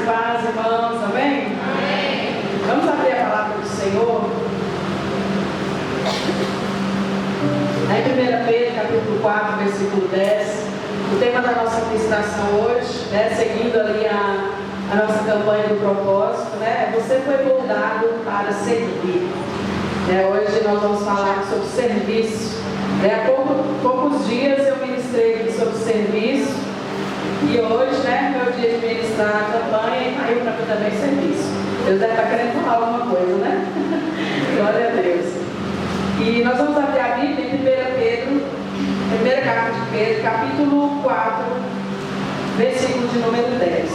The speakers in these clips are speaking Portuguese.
paz, irmãos, amém? Amém. Vamos abrir a palavra do Senhor. Em 1 Pedro, capítulo 4, versículo 10. O tema da nossa ministração hoje, seguindo ali a nossa campanha do propósito, você foi moldado para servir. Hoje nós vamos falar sobre serviço. Há poucos dias eu ministrei aqui sobre serviço. E hoje, meu dia de ministrar a campanha, e caiu para mim também serviço. Deus deve estar querendo falar alguma coisa, né? Glória a Deus. E nós vamos abrir a Bíblia em 1 Pedro, primeira carta de Pedro, capítulo 4, versículo de número 10.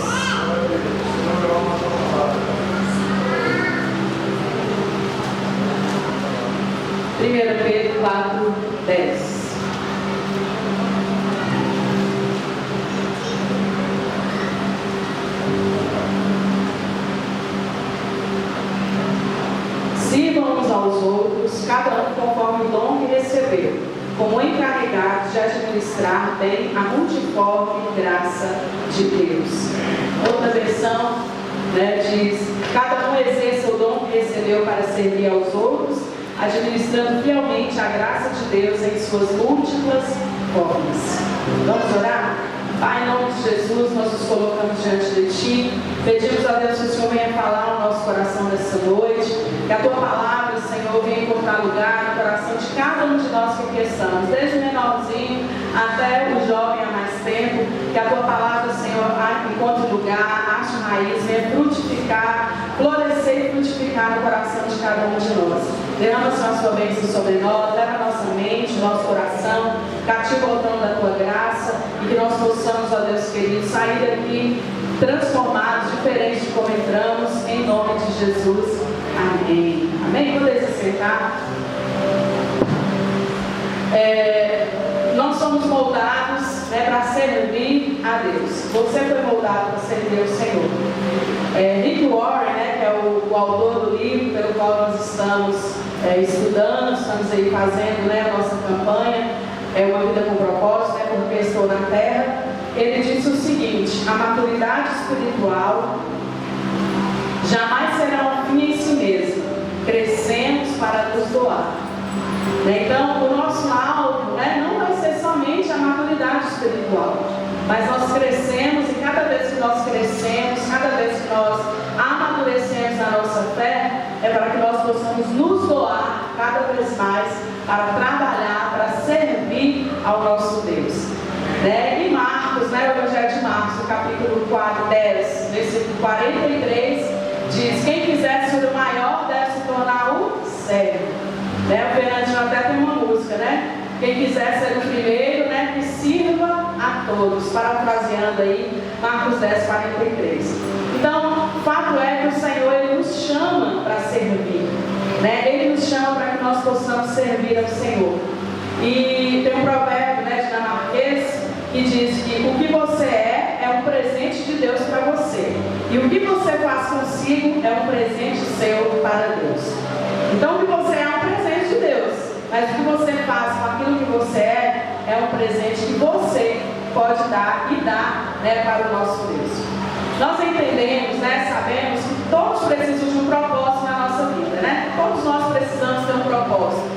1 Pedro 4, 10. Sirvam uns aos outros, cada um conforme o dom que recebeu, como encarregados de administrar bem a multiforme graça de Deus. Outra versão diz: cada um exerça o dom que recebeu para servir aos outros, administrando fielmente a graça de Deus em suas múltiplas formas. Vamos orar? Pai, em nome de Jesus, nós nos colocamos diante de Ti. Pedimos a Deus que o Senhor venha falar no nosso coração nessa noite. Que a Tua palavra, Senhor, venha encontrar lugar no coração de cada um de nós que aqui estamos, desde o menorzinho até o jovem há mais tempo. Que a Tua palavra, Senhor, encontre lugar, ache raiz, venha frutificar, florescer e frutificar no coração de cada um de nós. Derrama, Senhor, a Sua bênção sobre nós, leva a nossa mente, nosso coração, cativa o trono da Tua graça, e que nós possamos, ó Deus querido, sair daqui transformados, diferentes de como entramos, em nome de Jesus. Amém. Amém? Poder se sentar. Nós somos moldados para servir a Deus. Você foi moldado para servir ao Senhor. Rick Warren, que é o autor do livro pelo qual nós estamos estudando, estamos aí fazendo a nossa campanha, Uma Vida com Propósito, porque estou na Terra. Ele disse o seguinte: a maturidade espiritual jamais será um fim em si mesmo. Crescemos para nos doar. Então, o nosso alvo não vai ser somente a maturidade espiritual, mas nós crescemos, e cada vez que nós crescemos, cada vez que nós amadurecemos na nossa fé, é para que nós possamos nos doar cada vez mais para trabalhar, para servir ao nosso Deus. E Marcos, o Evangelho de Marcos, no capítulo 4, 10, versículo 43, diz: quem quiser ser o maior deve se tornar o servo. O Fernandinho até tem uma música, quem quiser ser o primeiro, que sirva a todos, parafraseando aí Marcos 10, 43. Então, o fato é que o Senhor, Ele nos chama para servir, Ele nos chama para que nós possamos servir ao Senhor. E tem um provérbio dinamarquês que diz que o que você é um presente de Deus para você, e o que você faz consigo é um presente seu para Deus. Então, o que você é um presente de Deus, mas o que você faz com aquilo que você é um presente que você pode dar e dar para o nosso Deus. Nós entendemos, sabemos que todos precisam de um propósito na nossa vida, Todos nós precisamos ter um propósito.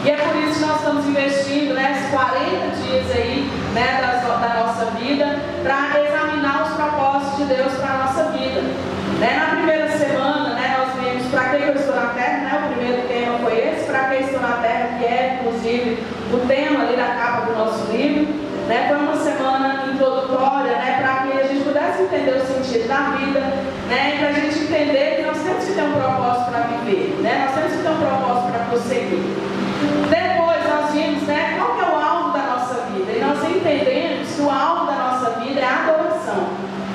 E é por isso que nós estamos investindo esses 40 dias aí, da nossa vida, para examinar os propósitos de Deus para a nossa vida. Na primeira semana, nós vimos para que eu estou na terra, o primeiro tema foi esse, para que eu estou na terra, que é, inclusive, o tema ali da capa do nosso livro. Foi uma semana introdutória, para que a gente pudesse entender o sentido da vida, e para a gente entender que nós temos que ter um propósito para viver, nós temos que ter um propósito para prosseguir. Depois nós vimos qual que é o alvo da nossa vida, e nós entendemos que o alvo da nossa vida é a adoração.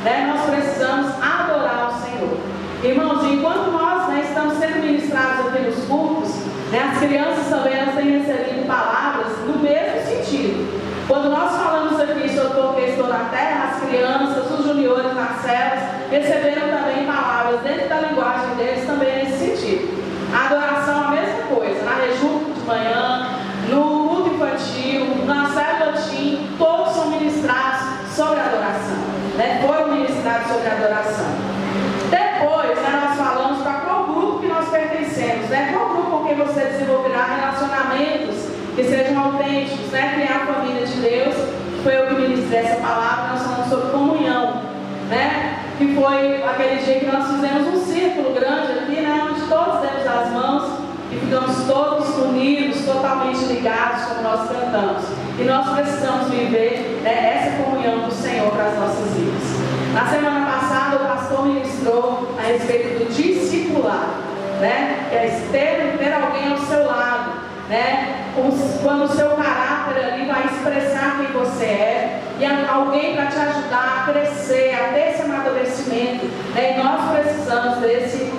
Nós precisamos adorar o Senhor. Irmãos, enquanto nós estamos sendo ministrados aqui nos cultos, as crianças também têm recebido palavras no mesmo sentido. Quando nós falamos aqui sobre porque estou na terra, as crianças, os juniores nas celas, receberam também palavras dentro da linguagem deles também nesse sentido. A adoração é a mesma coisa, na rejuta de manhã, no culto infantil, na célula TIM, todos são ministrados sobre a adoração, foram ministrados sobre a adoração. autênticos, né? Que é a família de Deus. Foi eu que ministrei essa palavra. Nós falamos sobre comunhão, né? Que foi aquele dia que nós fizemos um círculo grande aqui, né? Onde todos demos as mãos e ficamos todos unidos, totalmente ligados, como nós cantamos. E nós precisamos viver, né, essa comunhão do Senhor para as nossas vidas. Na semana passada, o pastor ministrou a respeito do discipulado, né? Que é ter alguém ao seu lado, né? Quando o seu caráter ali vai expressar quem você é, e alguém para te ajudar a crescer, a ter esse amadurecimento, né? E nós precisamos desse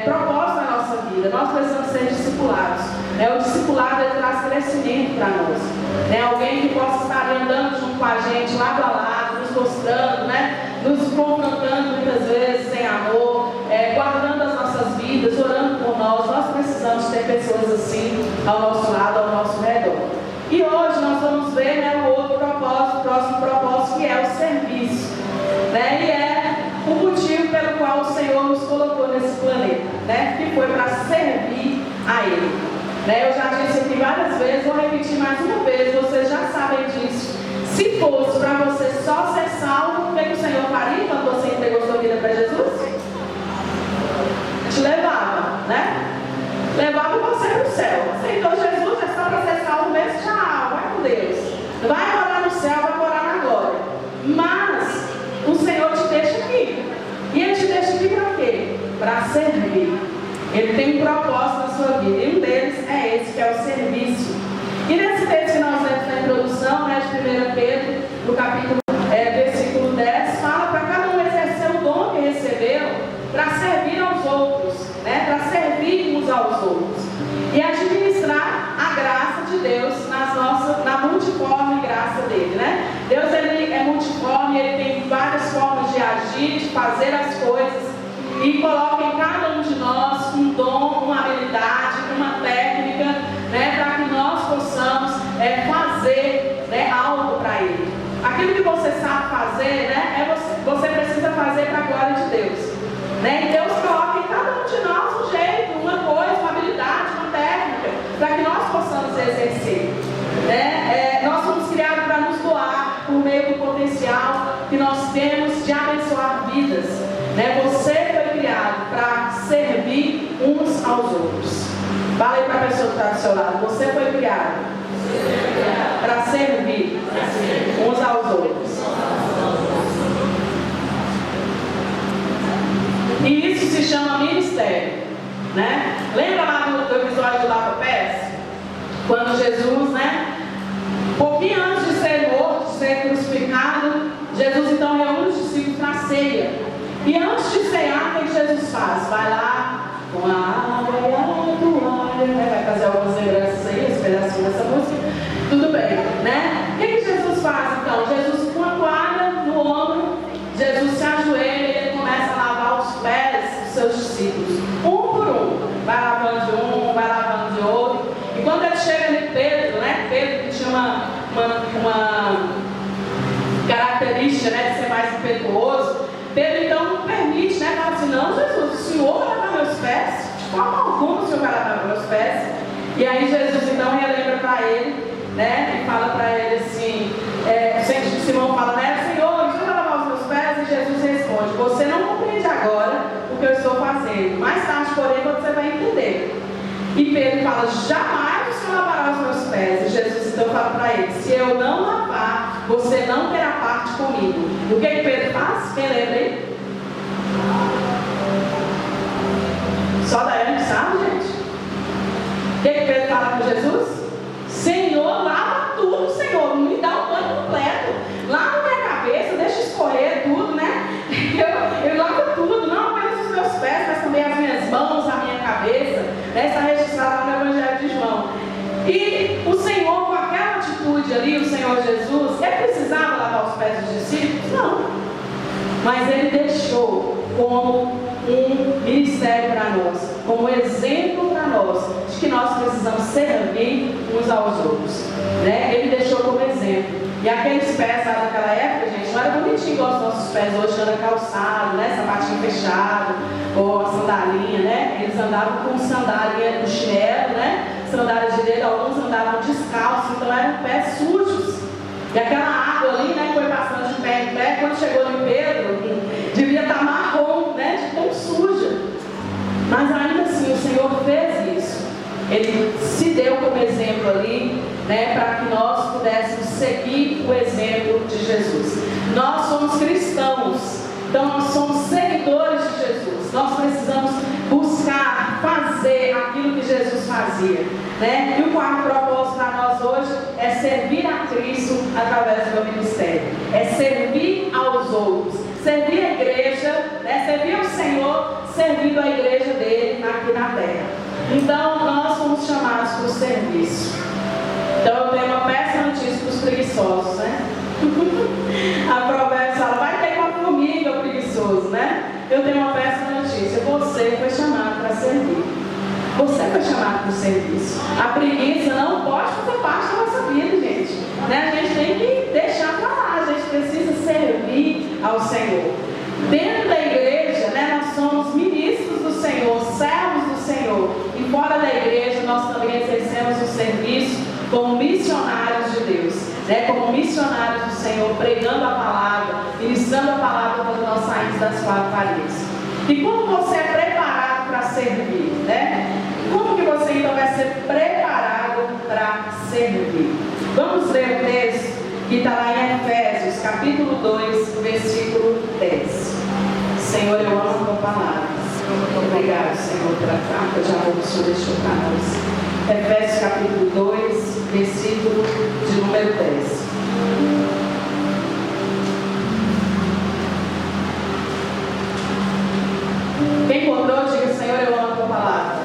propósito na nossa vida. Nós precisamos ser discipulados, né? O discipulado traz crescimento para nós, né? Alguém que possa estar andando junto com a gente, lado a lado, nos mostrando, né? Nos confrontando muitas vezes em amor, guardando as nossas vidas, orando por nós. Nós precisamos ter pessoas assim ao nosso lado, ao nosso redor. E hoje nós vamos ver, né, o outro propósito, o próximo propósito, que é o serviço, né? E é o motivo pelo qual o Senhor nos colocou nesse planeta, né? Que foi para servir a Ele, né? Eu já disse aqui várias vezes, vou repetir mais uma vez, vocês já sabem disso. Se fosse para você só ser salvo, o que o Senhor faria quando você entregou sua vida para Jesus? Te levava, né? Levava você para o céu. Aceitou Jesus, é só para ser salvo mesmo, tchau, vai com Deus. Vai morar no céu, vai morar na glória. Mas o Senhor te deixa aqui. E Ele te deixa aqui para quê? Para servir. Ele tem um propósito na sua vida. E um deles é esse, que é o serviço. E nesse texto que nós lemos na introdução, né, de 1 Pedro, no capítulo, versículo 10, fala para cada um exercer o dom que recebeu para servir aos outros, né, para servir uns aos outros. E administrar a graça de Deus na multiforme graça dele, né? Deus, ele é multiforme, ele tem várias formas de agir, de fazer as coisas, e coloca em cada um de nós um dom, uma habilidade, uma técnica, né, para que nós possamos fazer, né, algo para Ele. Aquilo que você sabe fazer, né, você precisa fazer para a glória de Deus, né? E Deus coloca em cada um de nós um jeito, uma coisa, uma habilidade, uma técnica, para que nós possamos exercer, né? Nós fomos criados para nos doar por meio do potencial que nós temos de abençoar vidas, né? Você foi criado para servir uns aos outros. Fala aí para a pessoa que está do seu lado. Você foi criado para servir uns aos outros. E isso se chama ministério, né? Lembra lá do episódio do lava-pés? Quando Jesus, né, pouquinho antes de ser morto, de ser crucificado, Jesus então reúne os discípulos para a ceia. E antes de cear, o que Jesus faz? Vai lá com a água e a toalha, né? Vai fazer algumas lembranças aí, esse pedacinho dessa música. Tudo bem, né? O que Jesus faz então? Jesus com a toalha no ombro, Jesus se ajoelha e ele começa a lavar os pés dos seus discípulos, um por um. Vai lavando de um, vai lavando de outro. E quando ele chega ali, Pedro, né? Pedro que tinha uma característica, né, de ser mais impetuoso. Pedro então não permite, né? Fala assim: não, Jesus, o Senhor vai lavar meus pés? De forma alguma o Senhor vai lavar meus pés. E aí Jesus então relembra para ele, né? E fala para ele assim: Simão fala, né? Senhor, o Senhor vai lavar os meus pés? E Jesus responde: você não compreende agora o que eu estou fazendo. Mais tarde, porém, você vai entender. E Pedro fala: jamais o Senhor lavará os meus pés. E Jesus então fala para ele: se eu não lavar, você não terá parte comigo. O que Pedro faz? Quem lembra aí? Só Daiane sabe, gente? O que Pedro fala com Jesus? Senhor, lava tudo, Senhor. Me dá o banho completo. Lava minha cabeça, deixa escorrer tudo, né? Eu lavo tudo, não apenas os meus pés, mas também as minhas mãos, a minha cabeça, né? Está registrado no Evangelho de João. E o Senhor, com aquela atitude ali, o Senhor Jesus, ele precisava lavar os pés dos discípulos? Não. Mas ele deixou como um ministério para nós, como exemplo para nós, de que nós precisamos servir uns aos outros, né? Ele deixou como exemplo. E aqueles pés lá daquela época, gente, não era bonitinho igual os nossos pés hoje, anda calçado, né? Sapatinho fechado, ou a sandalinha, né? Eles andavam com sandália do chinelo, né? sandálias de dedo, alguns andavam descalços, então eram pés sujos. E aquela água ali, né, foi passando de pé em pé, quando chegou em Pedro, devia estar marrom, né, de tão suja. Mas ainda assim o Senhor fez isso. Ele se deu como exemplo ali, né, para que nós pudéssemos seguir o exemplo de Jesus. Nós somos cristãos, então nós somos seguidores de Jesus. Nós precisamos buscar fazer aquilo que Jesus fazia, né? E o quarto propósito para nós hoje é servir a Cristo através do meu ministério. É servir aos outros, servir a igreja, né? Servir ao Senhor, servindo a igreja dele aqui na terra. Então nós somos chamados para o serviço. Então eu tenho uma péssima notícia para os preguiçosos, né? A Provérbios fala, vai ter uma formiga preguiçoso, né? Eu tenho uma péssima notícia, você foi chamado para servir. Você foi chamado para o serviço. A preguiça não pode fazer parte da nossa vida, gente, né? A gente tem que deixar para lá, a gente precisa servir ao Senhor. Dentro da igreja, né, nós somos ministros do Senhor, servos do Senhor. E fora da igreja, nós também exercemos o serviço como missionários de Deus, né, como missionários do Senhor, pregando a palavra, ministrando a palavra quando nós saímos das quatro paredes. E como você é preparado para servir, né? Como que você então vai ser preparado para servir? Vamos ler o texto que está lá em Efésios, capítulo 2, versículo 10. Senhor, eu amo a tua palavra. Obrigado, Senhor, pela carta de amor que o Senhor deixou para nós. Efésios capítulo 2, versículo de número 10. Quem encontrou, diga, Senhor, eu amo a tua palavra.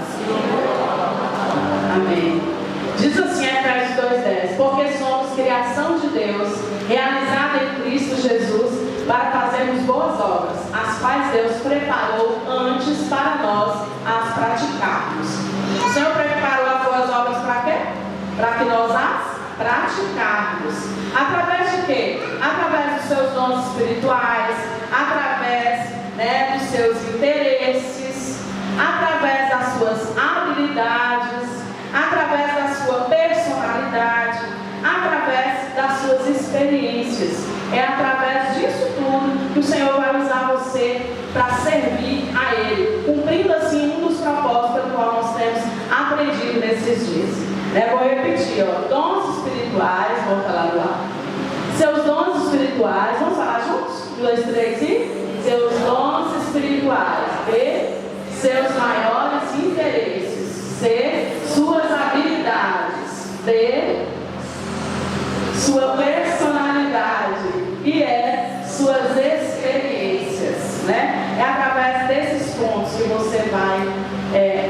Amém. Diz assim Efésios 2:10, porque somos criação de Deus, realizada em Cristo Jesus, para fazermos boas obras, as quais Deus preparou antes para nós as praticarmos. O Senhor preparou as boas obras para quê? Para que nós as praticarmos. Através de quê? Através dos seus dons espirituais, através, né, dos seus interesses, através das suas habilidades, através da sua personalidade, através das suas experiências. É através disso tudo que o Senhor vai usar você para servir a Ele, cumprindo assim um dos propósitos pelo qual nós temos aprendido nesses dias. Vou repetir, dons espirituais, vamos falar lá. Seus dons espirituais, vamos falar juntos? 1, 2, 3 e seus dons espirituais. B, seus maiores interesses. C, suas habilidades. D, sua personalidade. E E, suas experiências, né? É através desses pontos que você vai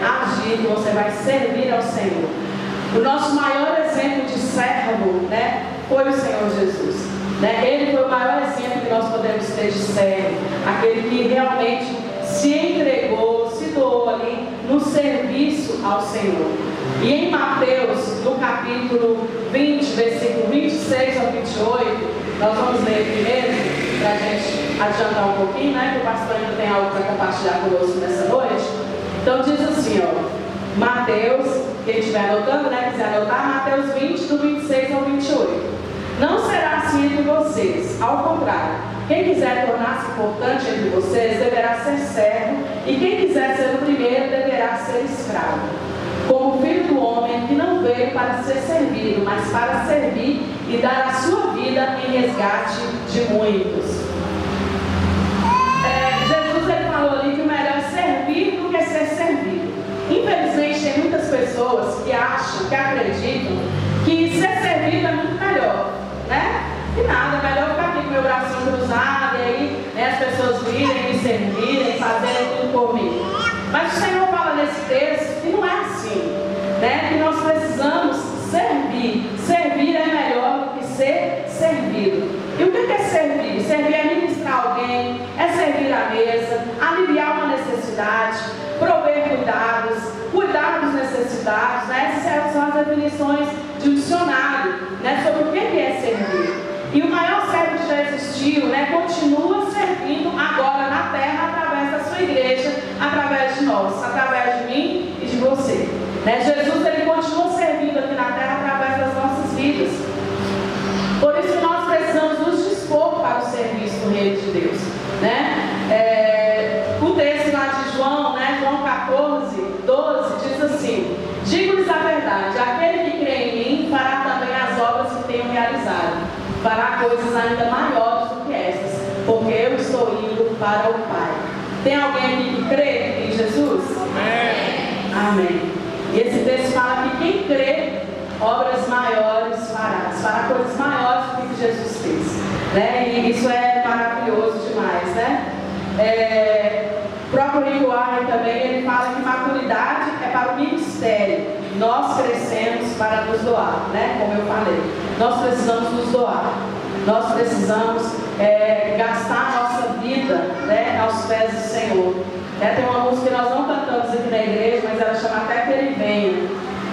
agir, que você vai servir ao Senhor. O nosso maior exemplo de servo, né, foi o Senhor Jesus, né? Ele foi o maior exemplo que nós podemos ter de servo, aquele que realmente se entregou, se doou ali no serviço ao Senhor. E em Mateus, no capítulo 20, versículo 26 ao 28, nós vamos ler primeiro, para a gente adiantar um pouquinho, né? Que o pastor ainda tem algo para compartilhar conosco nessa noite. Então diz assim, Mateus, quem estiver anotando, né? Quiser anotar, Mateus 20, do 26 ao 28. Não será assim entre vocês, ao contrário. Quem quiser tornar-se importante entre vocês, deverá ser servo, e quem quiser ser o primeiro, deverá ser escravo. Como filho do homem que não veio para ser servido, mas para servir e dar a sua vida em resgate de muitos. Jesus ele falou ali que o melhor é servir do que ser servido. Infelizmente tem muitas pessoas que acham, que acreditam que ser servido é muito melhor, né? E nada, é melhor ficar aqui com o meu bracinho cruzado e aí, né, as pessoas virem, me servirem, fazerem tudo por mim. Mas o Senhor fala nesse texto que não é assim, né? Que nós precisamos servir. Servir é melhor do que ser servido. E o que é servir? Servir é ministrar alguém, é servir à mesa, aliviar uma necessidade, prover cuidados, cuidar dos necessitados, né? Essas são as definições de um dicionário, né? Sobre o que é servir. E o maior servo que já existiu, né? Continua servindo agora na terra através da sua igreja, através de nós, através de mim e de você, né? Jesus ele continua no reino de Deus, né? O texto lá de João, né? João 14, 12, diz assim: digo-lhes a verdade, aquele que crê em mim fará também as obras que tenho realizado, fará coisas ainda maiores do que estas, porque eu estou indo para o Pai. Tem alguém aqui que crê em Jesus? Amém. Amém. E esse texto fala que quem crê, obras maiores fará coisas maiores do que Jesus fez, né? E isso é maravilhoso demais, né? O próprio Rick Warren também, ele fala que maturidade é para o ministério, nós crescemos para nos doar, né? Como eu falei, nós precisamos nos doar, nós precisamos gastar a nossa vida, né, aos pés do Senhor. Tem uma música que nós não cantamos aqui na igreja, mas ela chama Até que Ele Venha,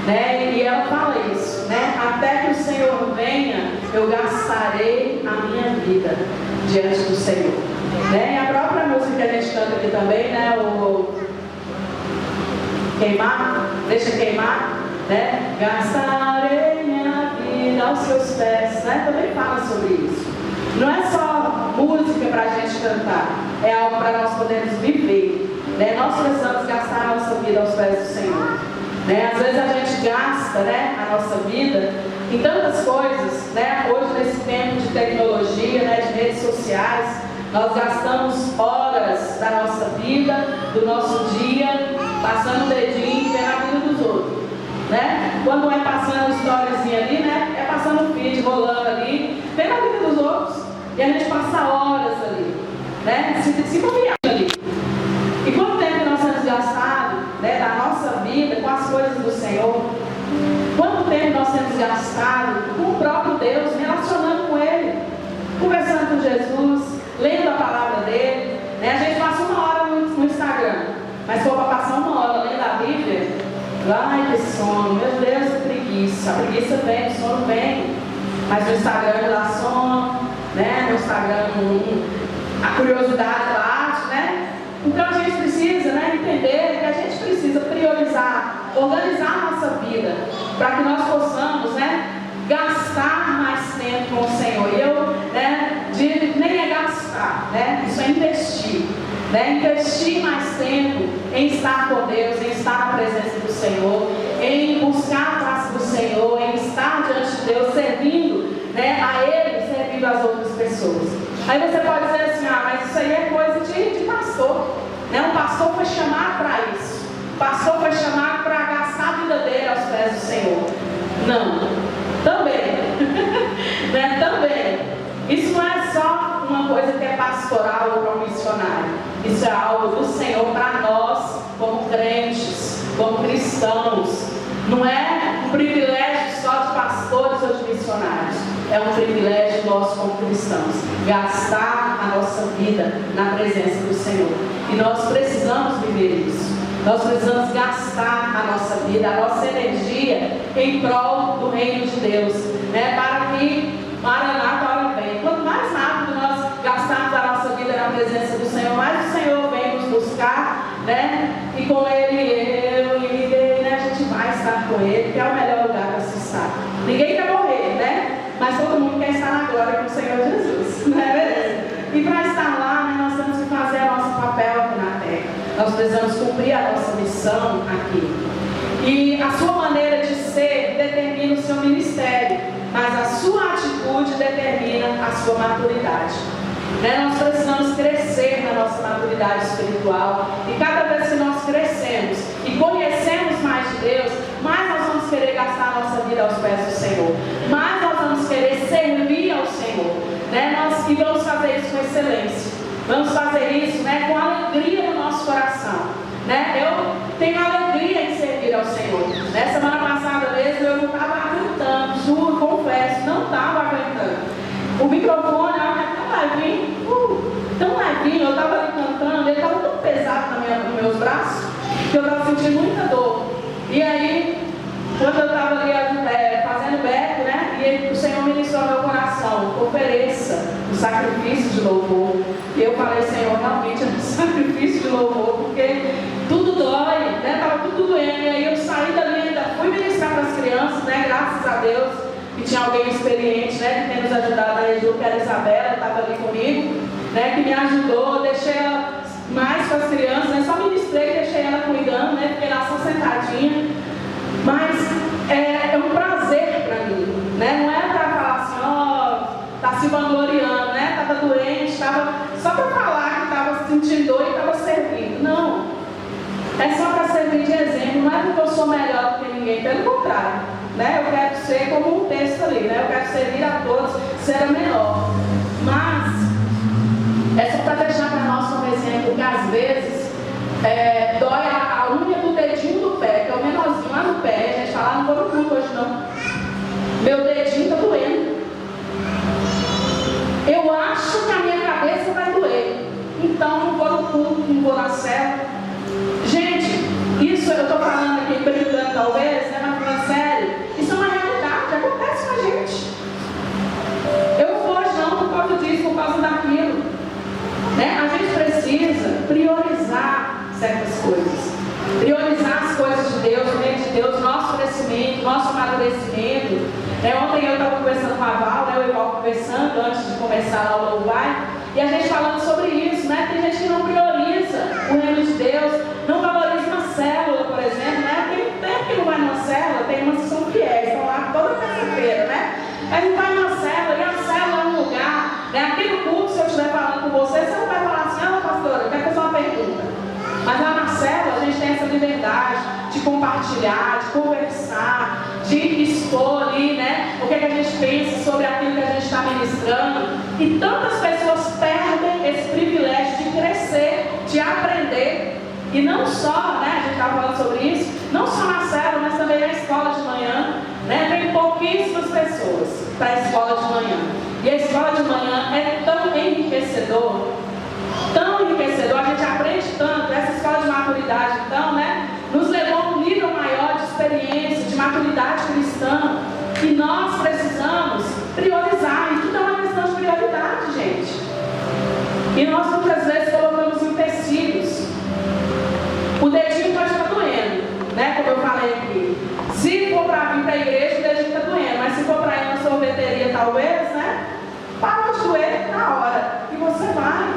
né? E ela fala isso, né? Até que o Senhor venha, eu gastarei a minha vida diante do Senhor, né? E a própria música que a gente canta aqui também, né? O Queimar, deixa queimar, né? Gastarei minha vida aos seus pés, né? Também fala sobre isso. Não é só música para a gente cantar, é algo para nós podermos viver, né? Nós precisamos gastar a nossa vida aos pés do Senhor, né? Às vezes a gente gasta, né, a nossa vida em tantas coisas, né? Hoje, nesse tempo de tecnologia, né, de redes sociais, nós gastamos horas da nossa vida, do nosso dia, passando o dedinho vendo a vida dos outros, né? Quando é passando uma historiazinha ali, né, é passando um feed rolando ali, vendo a vida dos outros, e a gente passa horas ali, né, se conviando ali. E quanto tempo nós temos gastado, né, da nossa vida com as coisas do Senhor? Quanto tempo nós temos gastado com o próprio Deus, relacionando com Ele, conversando com Jesus, lendo a palavra dele, né? A gente passa uma hora no Instagram, mas se for para passar uma hora lendo a Bíblia, ai que sono, meu Deus, que preguiça. A preguiça vem, o sono vem, mas no Instagram dá sono, né? No Instagram a curiosidade bate, né? Então a gente precisa, né, entender que a gente precisa priorizar, organizar a nossa vida, para que nós possamos, né, gastar mais tempo com o Senhor. E eu, né, digo, nem é gastar, né, isso é investir, né, investir mais tempo em estar com Deus, em estar na presença do Senhor, em buscar a face do Senhor, em estar diante de Deus, servindo, né, a Ele, servindo as outras pessoas. Aí você pode dizer assim: ah, mas isso aí é coisa de pastor, né? O pastor foi chamado para isso, o pastor foi chamado para gastar a vida dele aos pés do Senhor. Não, também, né? Também, isso não é só uma coisa que é pastoral ou para um missionário, isso é algo do Senhor para nós, como crentes, como cristãos. Não é um privilégio só de pastores ou de missionários, é um privilégio nosso como cristãos, gastar a nossa vida na presença do Senhor. E nós precisamos viver isso, nós precisamos gastar a nossa vida, a nossa energia em prol do reino de Deus, né? Para que Maranata a hora vem. Quanto mais rápido nós gastarmos a nossa vida na presença do Senhor, mais o Senhor vem nos buscar, né? E com Ele, a gente vai estar com Ele, que é o melhor lugar para se estar. Ninguém quer morrer, né? Mas todo mundo quer estar na glória com o Senhor Jesus, não é verdade? E para estar lá, né, nós temos que fazer o nosso papel aqui na terra. Nós precisamos cumprir a nossa missão aqui. E a sua maneira de ser determina o seu ministério, mas a sua atitude determina a sua maturidade. Né? Nós precisamos crescer na nossa maturidade espiritual, e cada vez que nós crescemos e conhecemos mais de Deus, mais nós vamos querer gastar a nossa vida aos pés do Senhor, mais nós vamos querer servir ao Senhor, né? E vamos fazer isso com excelência, vamos fazer isso, né, com alegria no nosso coração, né? Eu tenho alegria em servir ao Senhor. Semana passada mesmo eu não estava aguentando, juro, confesso, não estava aguentando. O microfone era tão levinho, eu estava ali cantando, ele estava tão pesado nos meus braços, que eu estava sentindo muita dor. E aí, quando eu estava ali fazendo beco, né, e o Senhor ministrou ao meu coração: ofereça o sacrifício de louvor. E eu falei: Senhor, realmente é um sacrifício de louvor, porque tudo dói, né, estava tudo doendo. E aí eu saí dali, ainda fui ministrar para as crianças, né, graças a Deus, que tinha alguém experiente, né, que tem nos ajudado a Eju, que era a Isabela, estava ali comigo. né, que me ajudou, deixei ela mais com as crianças, né, só ministrei e deixei ela cuidando, né, porque ela só sentadinha. Mas é um prazer para mim, né? Não é para falar assim, ó, tá se vangloriando, né? Estava doente, estava só para falar que estava sentindo dor e estava servindo. Não, é só para servir de exemplo, não é porque eu sou melhor do que ninguém, pelo contrário, né? Eu quero ser como um texto ali, né? Eu quero servir a todos, ser a menor. Mas é só para deixar para nós como exemplo que às vezes dói a unha do dedinho do pé, que é o menorzinho lá no pé. A gente fala, não vou no culto hoje não, meu dedinho está doendo. Eu acho que a minha cabeça vai doer, então não vou no culto, não vou na célula. Gente, isso eu estou falando aqui brincando talvez, né, mas falando sério, isso é uma realidade, acontece com a gente. Eu não vou hoje não por causa disso, por causa daquilo, né? A gente precisa priorizar certas coisas, priorizar as coisas de Deus, o reino de Deus, nosso crescimento, nosso amadurecimento. Ontem eu estava conversando com a Val, né, eu e o Val conversando antes de começar lá o Louvai, e a gente falando sobre isso, né? Tem gente que não prioriza o reino de Deus, não valoriza uma célula, por exemplo, né? Tem tempo que não vai numa célula, tem umas que são fiéis, estão lá toda terça-feira, né? Mas não vai numa célula, e a célula é um lugar, né? Aqui no culto, se eu estiver falando com você não vai falar assim, ah, pastora, eu quero fazer uma pergunta. Mas lá na célula a gente tem essa liberdade de compartilhar, de conversar, de expor ali, né, o que a gente pensa sobre aquilo que a gente está ministrando. E tantas pessoas perdem esse privilégio de crescer, de aprender. E não só, né, a gente está falando sobre isso, não só na célula, mas também na escola de manhã, né, tem pouquíssimas pessoas para a escola de manhã. E a escola de manhã é tão enriquecedor, a gente aprende tanto. Essa escola de maturidade, então, né, nos levou a um nível maior de experiência, de maturidade cristã, que nós precisamos priorizar, e tudo é uma questão de prioridade, gente. E nós muitas vezes colocamos empecilhos. O dedinho pode estar doendo, né, como eu falei aqui. Se for para vir para a igreja, o dedinho está doendo, mas se for para ir na sorveteria, talvez, né, para de doer na hora, e você vai.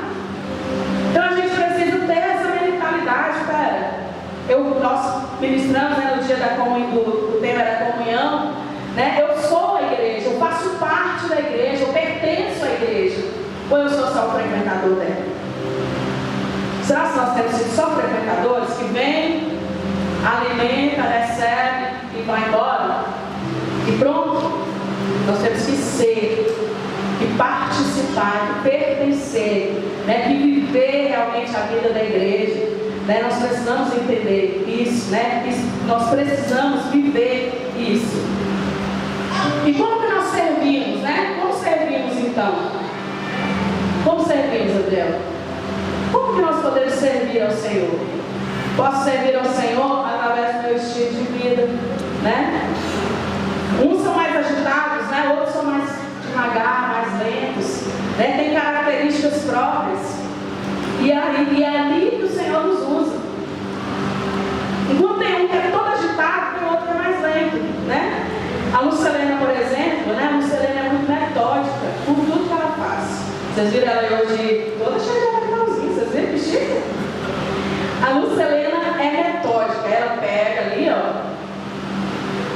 Então a gente precisa ter essa mentalidade. Nós ministramos, né, no dia da comunhão, do tema da comunhão, né, eu sou a igreja, eu faço parte da igreja, eu pertenço à igreja, ou eu sou só o frequentador dela? Será que nós temos sido só frequentadores que vêm, alimenta, recebe e vai embora? E pronto? Nós temos que ser, que participar, que pertencer, né, que viver realmente a vida da igreja, né? Nós precisamos entender isso, né? Nós precisamos viver isso. E como que nós servimos, né? Como servimos então? Como servimos, Adriel? Como que nós podemos servir ao Senhor? Posso servir ao Senhor através do meu estilo de vida, né? Uns são mais agitados, né? Outros são mais devagar, mais lentos, né? Tem características próprias. E é ali que o Senhor nos usa. Enquanto tem um que é todo agitado, tem outro que é mais lento, né? A Lucilena, por exemplo, né? A Lucilena é muito metódica por tudo que ela faz. Vocês viram ela hoje toda cheia de aventalzinho, vocês viram que chique? A Lucilena é metódica, ela pega ali, ó.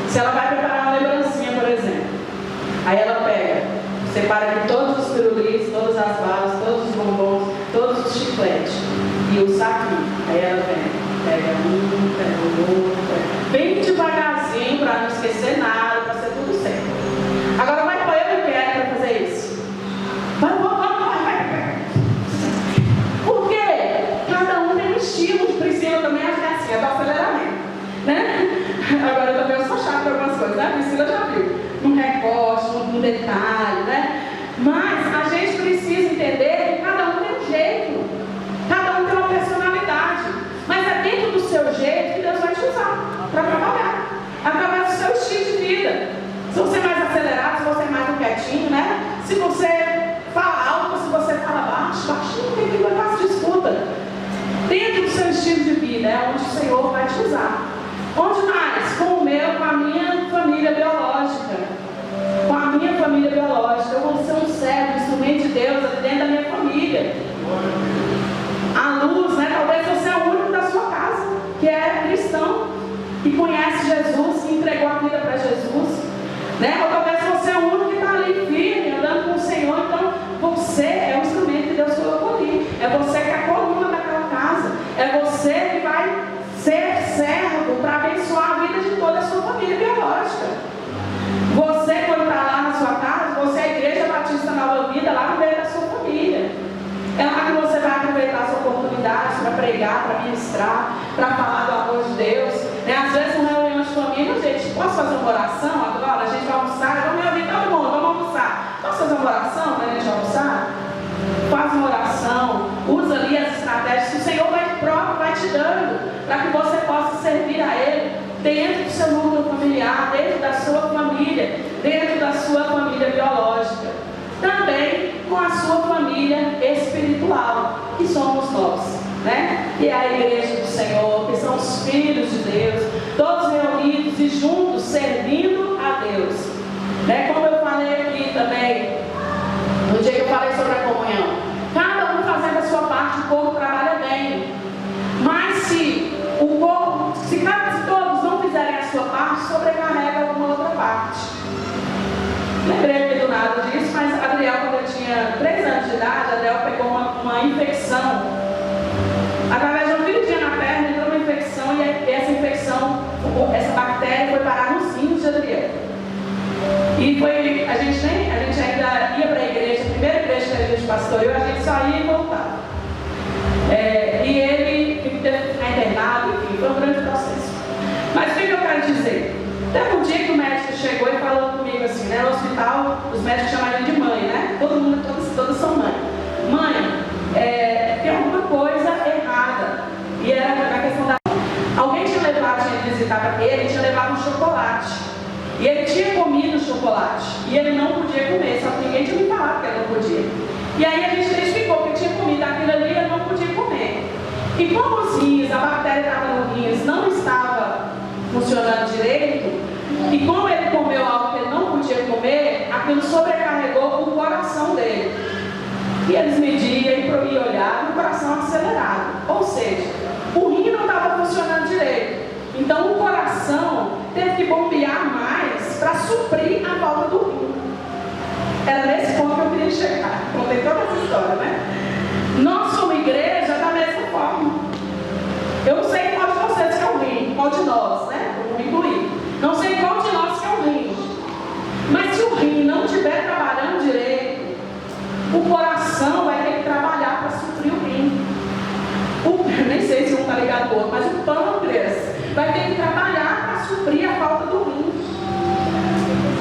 Se ela vai preparar uma lembrancinha, por exemplo, aí ela pega, separa aqui todos os pirulitos, todas as balas, todos os bombons, todos os chicletes e o saquinho. Aí ela vem, pega um, pega o outro, bem devagarzinho para não esquecer nada, para ser tudo certo. Agora vai para eu e quero para fazer isso. Vai. Por quê? Cada um tem um estilo. De Priscila também acho que é assim, é do aceleramento, né? Agora eu também sou chata para algumas coisas, né? A Priscila já viu. Um recorte, um detalhe, né? Mas a gente precisa entender que cada um tem um jeito, cada um tem uma personalidade, mas é dentro do seu jeito que Deus vai te usar para trabalhar, através do seu estilo de vida. Se você é mais acelerado, se você é mais quietinho, né? Se você fala alto, se você fala baixinho, tem que levar essa disputa. Dentro do seu estilo de vida é onde o Senhor vai te usar. Onde mais? Com a minha família biológica. Com a minha família biológica. Eu vou ser um servo, instrumento de Deus ali dentro da minha família. pregar, para ministrar, para falar do amor de Deus. Né? Às vezes, em reunião de família, gente, posso fazer uma oração agora? A gente vai almoçar, vamos reunir todo mundo, vamos almoçar. Posso fazer uma oração para a gente almoçar? Faz uma oração, usa ali as estratégias que o Senhor vai te dando, para que você possa servir a Ele dentro do seu núcleo familiar, dentro da sua família, dentro da sua família biológica, também com a sua família espiritual, que somos nós, né? Que é a igreja do Senhor, que são os filhos de Deus, todos reunidos e juntos servindo a Deus, né? Como eu falei aqui também, no dia que eu falei sobre a comunhão, cada um fazendo a sua parte, o corpo trabalha bem, mas se o corpo, se todos não fizerem a sua parte, sobrecarrega alguma outra parte. Lembrei do nada disso, mas Adriel, quando eu tinha 3 anos de idade, Adriel pegou uma infecção. Através de uma feridinha na perna, entrou uma infecção e essa infecção, essa bactéria foi parar nos rins de Adriel. E foi, a gente ainda ia para a igreja, a primeira igreja que a gente pastoreou, a gente só ia e voltava. E ele teve que ficar internado, enfim, foi um grande processo. Mas o que eu quero dizer? Teve um dia que o médico chegou e falou comigo assim, né? No hospital, os médicos chamaram de mãe, né? Todo mundo, todos são mãe. Mãe, tem alguma coisa errada. E era a questão da... Alguém tinha levado, tinha visitar para ele, tinha levado um chocolate. E ele tinha comido o chocolate. E ele não podia comer, só que ninguém tinha me falado que ele não podia. E aí a gente identificou que ele tinha comido aquilo ali e ele não podia comer. E como os rins, a bactéria estava nos rins, não estava funcionando direito, e como ele comeu algo que ele não podia comer, aquilo sobrecarregou o coração dele. E eles mediam e olhavam e o coração acelerado. Ou seja, o rim não estava funcionando direito. Então o coração teve que bombear mais para suprir a falta do rim. Era nesse ponto que eu queria chegar. Contei toda essa história, né? Nós, como igreja, da mesma forma. Eu não sei qual de vocês que é o rim, qual de nós, né? Eu vou me incluir. Não sei qual de nós que é o rim. Mas se o rim não estiver trabalhando direito, o coração vai ter que trabalhar para suprir o rim. Nem sei se um está ligado ao outro, mas o pâncreas vai ter que trabalhar para suprir a falta do rim.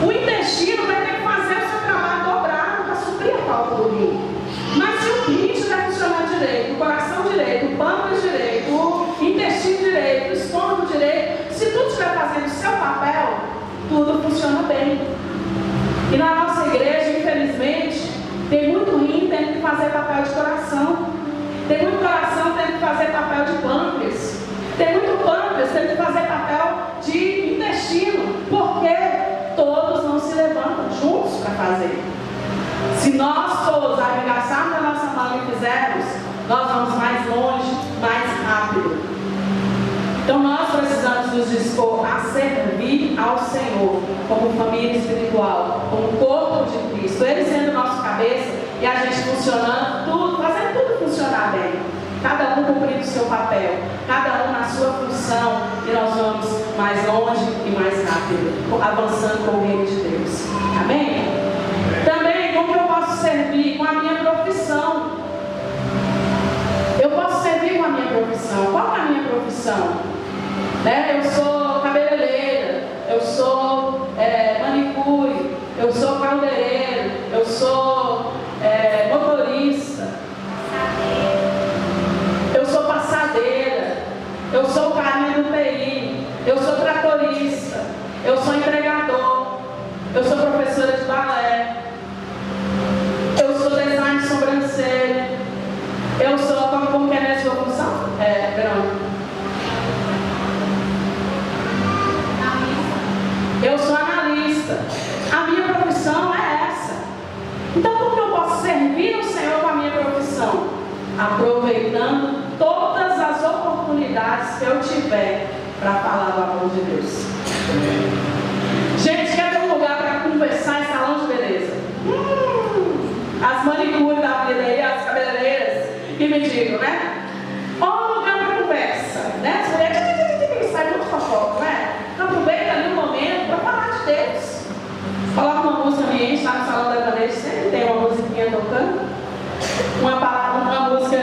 O intestino vai ter que fazer o seu trabalho dobrado para suprir a falta do rim. Mas se o rim estiver funcionando direito, o coração direito, o pâncreas direito, o intestino direito, o estômago direito, se tudo estiver fazendo o seu papel, tudo funciona bem. E na nossa igreja, infelizmente, tem muito rim tendo que fazer papel de coração. Tem muito coração tendo que fazer papel de pâncreas. Tem muito pâncreas tendo que fazer papel de intestino. Porque todos não se levantam juntos para fazer. Se nós todos arregaçarmos a nossa mão e fizermos, nós vamos mais longe, mais rápido. Então nós precisamos nos dispor a servir ao Senhor como família espiritual, como corpo de Cristo, Ele sendo nosso cabeça e a gente funcionando, tudo, fazendo tudo funcionar bem. Cada um cumprindo o seu papel, cada um na sua função, e nós vamos mais longe e mais rápido, avançando com o reino de Deus. Amém? Também, como eu posso servir com a minha profissão? Eu posso servir com a minha profissão. Qual é a minha profissão? Eu sou cabeleireira, eu sou manicure, eu sou cabeleireiro, eu sou motorista, eu sou passadeira, eu sou carinha do TI, eu sou tratorista, eu sou entregador, eu sou professora de balé, eu sou design de sobrancelha, eu sou, como que é a sua função? Eu sou analista. A minha profissão é essa. Então, como que eu posso servir o Senhor com a minha profissão? Aproveitando todas as oportunidades que eu tiver para falar do amor de Deus. Gente, quer ter um lugar para conversar em salão de beleza? As manicures da vida aí, as cabeleireiras, que me digam, né? Ou um lugar para conversa, né? As mulheres sai muito fofoca, né? Aproveita ali um momento para falar de Deus. Coloca uma música ambiente lá no salão da igreja, sempre tem uma musiquinha tocando, uma música,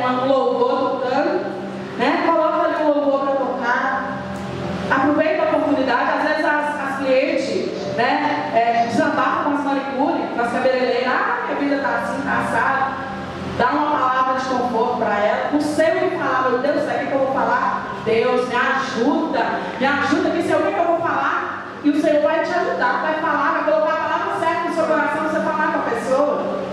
um louvor tocando. para as cabeleireiras, minha vida está assim, está assada. Dá uma palavra de conforto para ela. Não sei o que falar, meu Deus, sabe o que eu vou falar? Deus, me ajuda, que sei o que eu vou falar. E o Senhor vai te ajudar, vai falar, vai colocar a palavra certa no seu coração, você falar com a pessoa.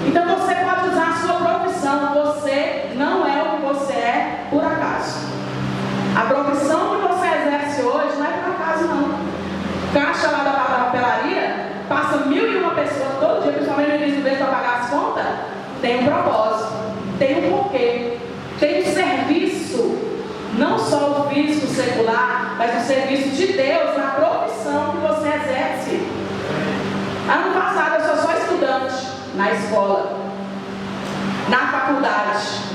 Então você pode usar a sua profissão. Você não é o que você é por acaso. A profissão que você exerce hoje não é por acaso, não. Caixa lá da papelaria, passa 1.001 pessoas todo dia, principalmente no início do mês para pagar as contas. Tem um propósito, tem um porquê, tem um serviço, não só o físico secular, mas o serviço de Deus na profissão que você exerce. Ano passado eu sou só estudante na escola, na faculdade.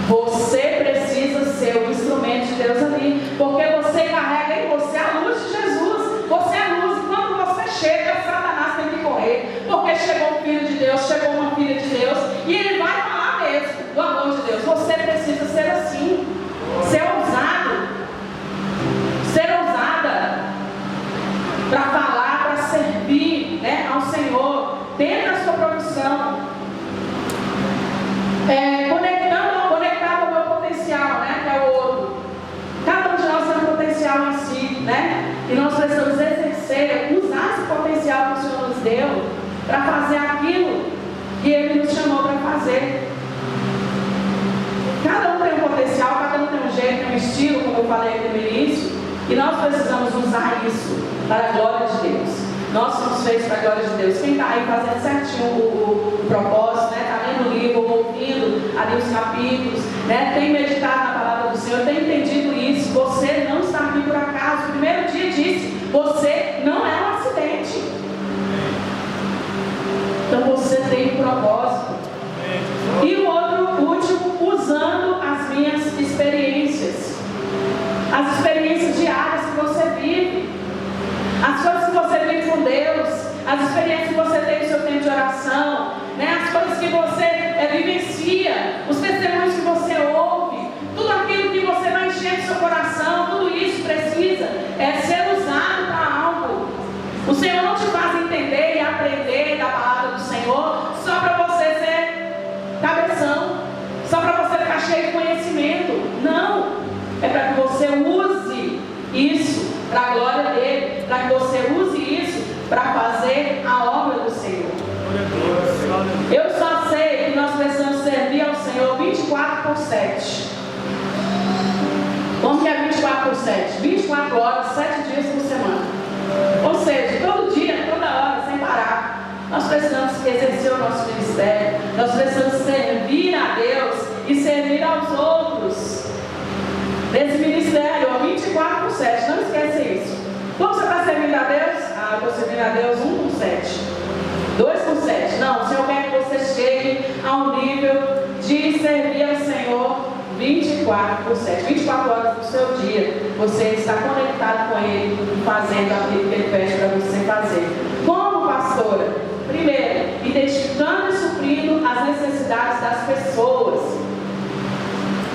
Você precisa ser o instrumento de Deus ali, porque você carrega em você a luz de Jesus. Você é a luz, e quando você chega, Satanás tem que correr, porque chegou um filho de Deus, chegou uma filha de Deus, e ele vai falar mesmo do amor de Deus. Você precisa ser assim, ser ousado, ser ousada, para falar, para servir, né, ao Senhor, dentro da sua profissão. Conectado ao meu potencial, né, que é o outro. Cada um de nós tem um potencial em si, né? E nós precisamos exercer, usar esse potencial que o Senhor nos deu para fazer aquilo que Ele nos chamou para fazer. Cada um tem um potencial, cada um tem um jeito, tem um estilo, como eu falei aqui no início, e nós precisamos usar isso para a glória de Deus. Nós somos feitos para a glória de Deus. Quem está aí fazendo certinho o propósito, né? Está lendo o livro, ouvindo ali os capítulos, né? Tem meditado na palavra do Senhor, tem entendido isso. Você não está aqui por acaso. O primeiro dia disse: você não é um acidente. Então você tem um propósito. E o último, usando as minhas experiências. As experiências diárias que você vive. As coisas que você vive com Deus, as experiências que você tem no seu tempo de oração, né? As coisas que você vivencia, os testemunhos que você ouve, tudo aquilo que você vai encher no seu coração, tudo isso precisa ser usado para algo. O Senhor não te faz entender e aprender da palavra do Senhor só para você ser cabeção, só para você ficar cheio de conhecimento. Não, é para que você use isso para a glória dele, para que você use isso para fazer a obra do Senhor. Eu só sei que nós precisamos servir ao Senhor 24/7. Como que é 24/7? 24 horas, 7 dias por semana. Ou seja, todo dia, toda hora, sem parar. Nós precisamos exercer o nosso ministério. Nós precisamos servir a Deus e servir aos outros. Nesse ministério, 24/7, não esqueça isso. Como você está servindo a Deus? Eu estou servindo a Deus 1/7, 2/7. Não, o Senhor quer que você chegue ao nível de servir ao Senhor 24/7. 24 horas do seu dia, você está conectado com Ele, fazendo aquilo que Ele pede para você fazer. Como pastora? Primeiro, identificando e suprindo as necessidades das pessoas.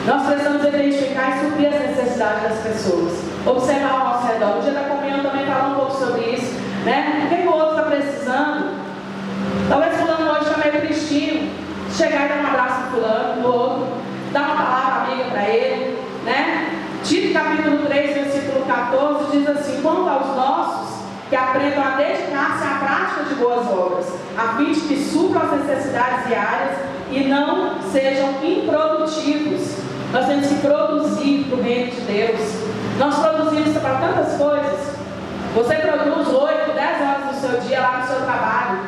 Nós precisamos identificar e suprir as necessidades das pessoas. Observar ao nosso redor. No dia da comunhão também falar um pouco sobre isso, né? O que o outro está precisando? Talvez fulano hoje está meio tristinho. Chegar e dar um abraço no fulano, no outro. Dar uma palavra amiga para ele, né? Tito capítulo 3, versículo 14 diz assim: quanto aos nossos, que aprendam a dedicar-se à prática de boas obras, a fim de que supram as necessidades diárias e não sejam improdutivos. Nós temos que produzir para o reino de Deus. Nós produzimos para tantas coisas. Você produz 8, 10 horas do seu dia lá no seu trabalho.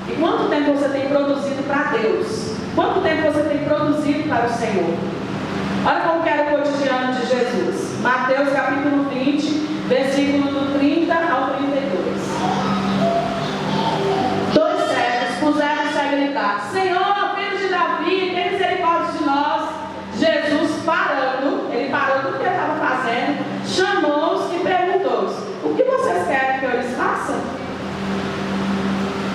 E quanto tempo você tem produzido para Deus? Quanto tempo você tem produzido para o Senhor? Olha como que era o cotidiano de Jesus. Mateus capítulo 20, versículo do 30 ao 32. 2 cegos puseram-se a gritar: Senhor, filho de Davi, tem misericórdia de nós. Jesus parando, ele parou tudo que ele estava fazendo, chamou-os e perguntou-os: o que vocês querem que eu lhes faça?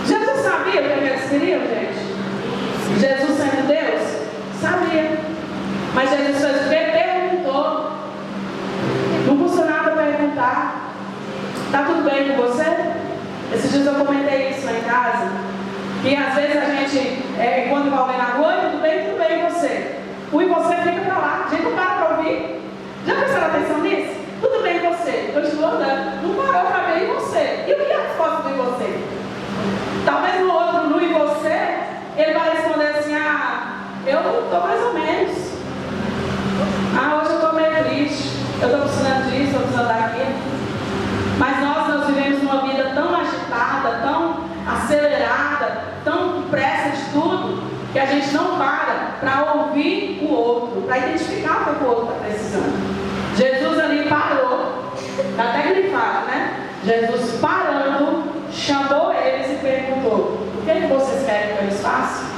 Jesus sabia o que eles queriam, gente? Jesus sendo Deus? Sabia. Mas Jesus fez o que? Perguntou. Não custa nada perguntar. Está tudo bem com você? Esses dias eu comentei isso lá em casa. E às vezes a gente, quando vai alguém na rua, tudo bem, e você? E você fica pra lá, a gente não para pra ouvir. Já prestaram atenção nisso? Tudo bem, você? Continua andando. Não parou pra ver e você? E o que é a resposta do e você? Talvez no outro, no e você, ele vai responder assim, eu estou mais ou menos. Hoje eu estou meio triste, eu estou precisando disso, estou precisando daquilo. Mas nós vivemos uma vida tão agitada, tão acelerada, tão com pressa de tudo, que a gente não para ouvir o outro, para identificar o que o outro está precisando. Jesus ali parou, até que ele fala, né? Jesus parando, chamou eles e perguntou: o que vocês querem que eles façam?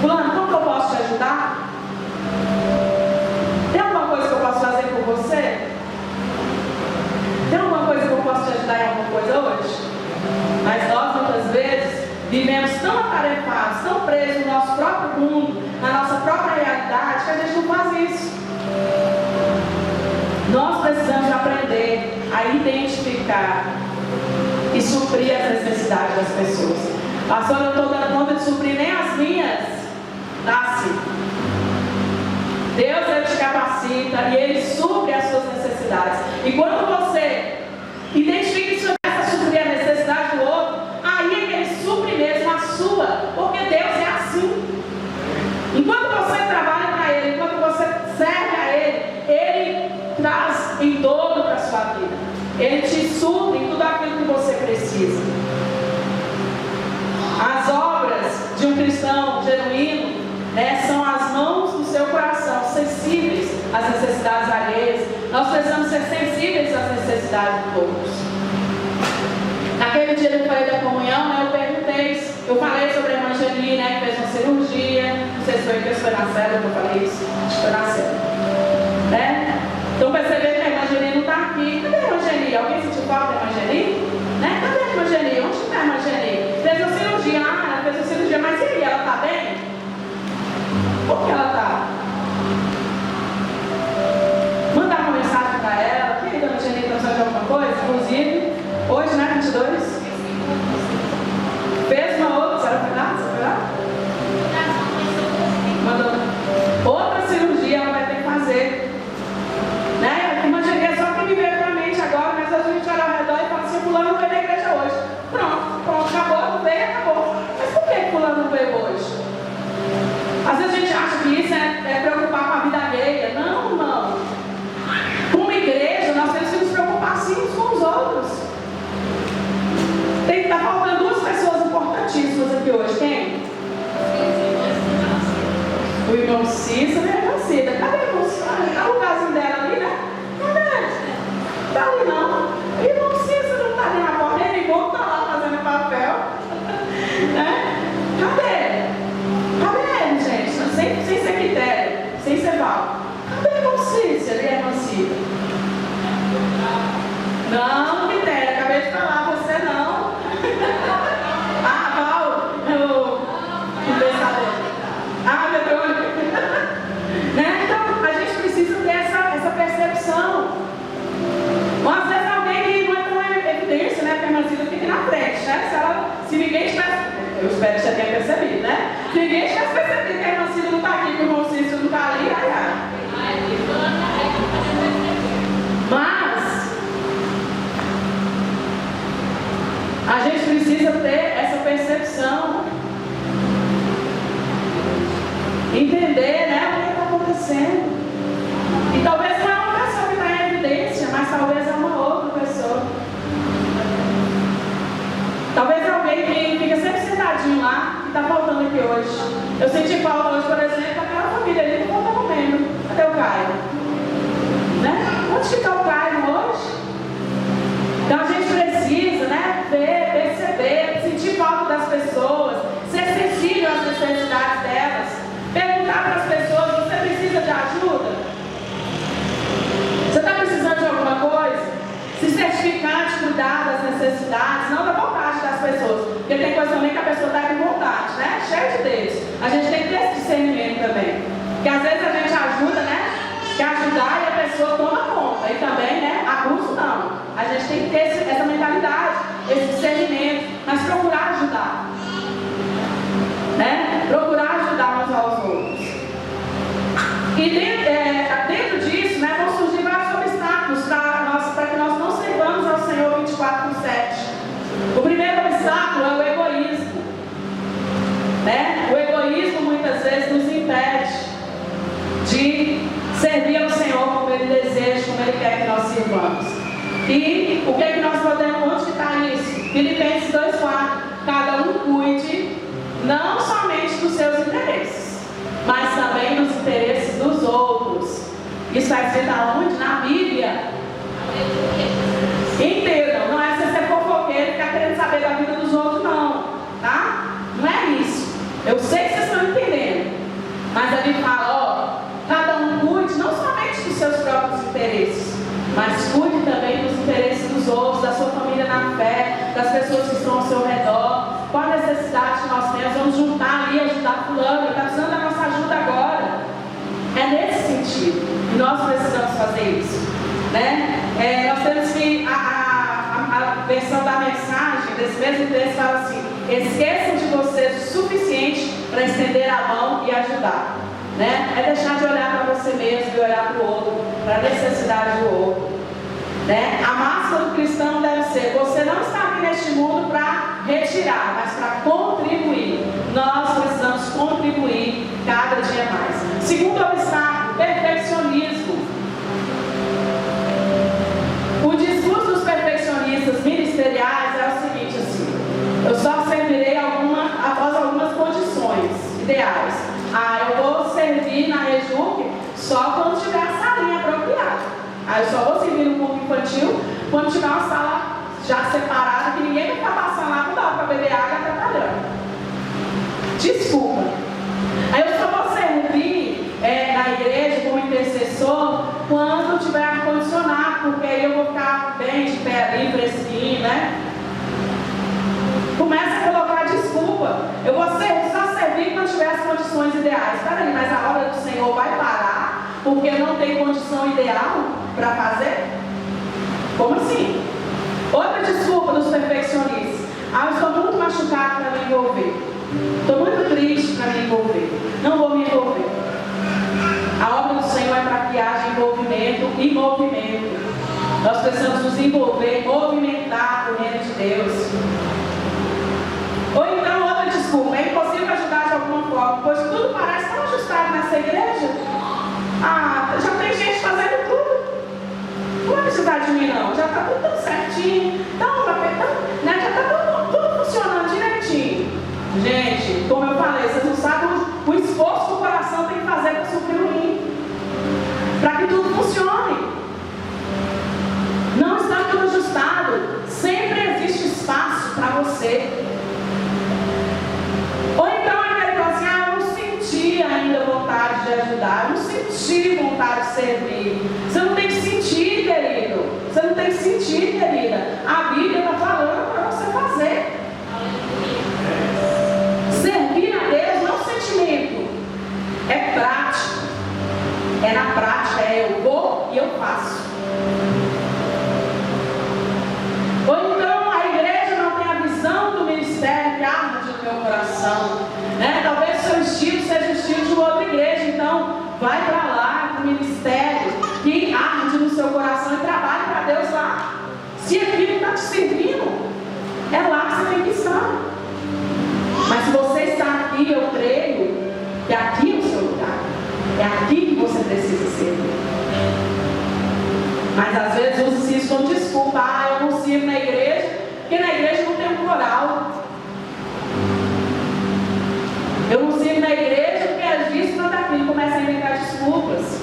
Fulano, como que eu posso te ajudar? Tem alguma coisa que eu posso fazer por você? Tem alguma coisa que eu posso te ajudar em alguma coisa hoje? Mas nós, muitas vezes, vivemos tão atarefados, tão presos no nosso próprio mundo, na nossa própria realidade, que a gente não faz isso. Nós precisamos aprender a identificar e suprir as necessidades das pessoas. Pastor, eu não estou dando conta de suprir nem as minhas. Nasce. Deus, Ele te capacita e Ele supre as suas necessidades. E quando você identifica que você começa a suprir a necessidade do outro, aí é que Ele supre mesmo a sua, porque Deus é assim. Enquanto você trabalha para Ele, enquanto você serve a Ele, Ele traz em dobro para a sua vida. Ele te supre em tudo aquilo que você precisa. As obras de um cristão genuíno são as mãos do seu coração, sensíveis às necessidades alheias. Nós precisamos ser sensíveis às necessidades de todos. Naquele dia que eu falei da comunhão, eu falei sobre a irmã Geni, que fez uma cirurgia. Não sei se foi que foi na célula que eu falei isso. Acho que foi na célula. Então percebendo que a irmã Geni não está aqui. Cadê a irmã Geni? Alguém sentiu falta da irmã Geni? Cadê a irmã Geni? Onde está a irmã Geni? Fez uma cirurgia. Ela fez uma cirurgia, mas e aí? Ela está bem? Como que ela está? Mandar uma mensagem para ela. E aí, dona Geni, está precisando de alguma coisa? Inclusive, hoje, 22, fez uma outra. Será que foi lá? Mandou outra cirurgia, ela vai ter que fazer. A irmã Geni é só que me veio para a mente agora, mas a gente olha ao redor e fala assim: fulano não veio na igreja hoje. Pronto, acabou, não veio, acabou. Mas por que fulano não veio hoje? Às vezes a gente acha que isso é preocupar com a vida alheia. Não, irmão. Como igreja, nós temos que nos preocupar sim uns com os outros. Está faltando duas pessoas importantíssimas aqui hoje. Quem? O irmão Cícero e a irmã Cida. Cadê o irmão Cícero? Está no lugarzinho dela ali, né? Cadê? Está ali não. O irmão Cícero não está ali na porta. Ele volta lá fazendo papel. Cadê? Sem ser critério, sem ser val. Cadê a irmã Cícero e a irmã Cida? Não, critério, acabei de falar, você não. Val, o pensador. Meu Deus. Então, a gente precisa ter essa percepção. Às vezes alguém que não é tão evidência, porque a irmã Cida fica na frente, Se ninguém tivesse. Eu espero que você tenha percebido, Se ninguém tivesse percebido que a irmã Cida não está aqui, que o irmão Cícero não está ali, Mas a gente precisa ter essa percepção, entender, o que está acontecendo. E talvez não é uma pessoa que está em evidência, mas talvez é uma outra pessoa. Talvez alguém que fica sempre sentadinho lá, que está faltando aqui hoje. Eu senti falta hoje, por exemplo, daquela família ali que não está comendo. Cadê o Caio? Onde está o Caio hoje? Então a gente precisa, ver, perceber, sentir falta das pessoas, ser sensível às necessidades delas, perguntar para as pessoas: você precisa de ajuda? Você está precisando de alguma coisa? Se certificar de cuidar das necessidades, não da vontade das pessoas. Porque tem coisa também que a pessoa está com vontade, cheio de Deus. A gente tem que ter esse discernimento também. Porque às vezes a gente ajuda, quer ajudar e a pessoa toma conta. E também, abuso não. A gente tem que ter essa mentalidade, esse discernimento, mas procurar ajudar. E dentro disso, né, vão surgir vários obstáculos para que nós não servamos ao Senhor 24/7. O primeiro obstáculo é o egoísmo. Né? O egoísmo muitas vezes nos impede de servir ao Senhor como Ele deseja, como Ele quer que nós sirvamos. E o que é que nós podemos, onde está isso? Filipenses 2:4. Cada um cuide não somente dos seus interesses, mas também dos interesses dos outros. Isso está escrito aonde? Na Bíblia. Entendam, não é você ser fofoqueiro e ficar querendo saber da vida dos outros, não. Tá? Não é isso. Eu sei que vocês estão entendendo. Mas ali fala, cada um cuide não somente dos seus próprios interesses, mas cuide também dos interesses dos outros, da sua família na fé, das pessoas que estão ao seu redor. Qual a necessidade que nós temos? Vamos juntar ali, ajudar fulano, está precisando da nossa ajuda agora. É nesse sentido. E nós precisamos fazer isso. Né? Nós temos que, a versão da mensagem desse mesmo texto fala assim: esqueçam de vocês o suficiente para estender a mão e ajudar. Né? É deixar de olhar para você mesmo e olhar para o outro, para a necessidade do outro. Né? A máxima do cristão deve ser: você não está aqui neste mundo para retirar, mas para contribuir. Nós precisamos contribuir cada dia mais. Segundo obstáculo, perfeccionismo. O discurso dos perfeccionistas ministeriais é o seguinte assim: eu só servirei após algumas condições ideais. Eu vou servir na Rejuc só quando tiver a salinha apropriada. Eu só vou servir no culto infantil quando tiver uma sala já separada, que ninguém vai ficar passando lá toda hora para beber água e atrapalhando. Desculpa. Eu só vou servir na igreja como intercessor quando tiver ar-condicionado, porque aí eu vou ficar bem de pé ali, fresquinho, né? Começa a colocar desculpa. Eu vou só servir quando tiver as condições ideais. Peraí, mas a obra do Senhor vai parar porque não tem condição ideal para fazer? Como assim? Outra desculpa dos perfeccionistas: eu estou muito machucado para me envolver. Estou muito triste para me envolver. Não vou me envolver. A obra do Senhor é para que haja envolvimento e movimento. Nós precisamos nos envolver, movimentar o reino de Deus. Ou então, outra desculpa: é impossível ajudar de alguma forma, pois tudo parece tão ajustado nessa igreja. Já tem gente fazendo tudo. Não vai precisar de mim, não. Já está tudo tão certinho. Já está tudo funcionando direitinho. Gente, como eu falei, vocês não sabem o esforço que o coração tem que fazer para suprir o rim, para que tudo funcione. Não está tudo ajustado. Sempre existe espaço para você. Ou então ele fala assim: eu não senti ainda vontade de ajudar, eu não senti vontade de servir. Você não tem que sentir, querido. Você não tem que sentir, querida. A Bíblia está falando para você fazer. Servir a Deus não é sentimento, é prática. É na prática, eu vou e eu faço. Ou então a igreja não tem a visão do ministério que arde no meu coração. Né? Talvez o seu estilo seja o estilo de uma outra igreja. Então vai para lá, para o ministério que arde no seu coração, e trabalhe para Deus lá. Se aquilo está te servindo, é lá que você tem que estar. Mas se você está aqui, eu creio que aqui é o seu lugar. É aqui que você precisa servir. Mas às vezes usa isso como desculpa: eu não sirvo na igreja, porque na igreja não tem um coral. Eu não sirvo na igreja porque é disso, não daquilo. Começa a inventar desculpas.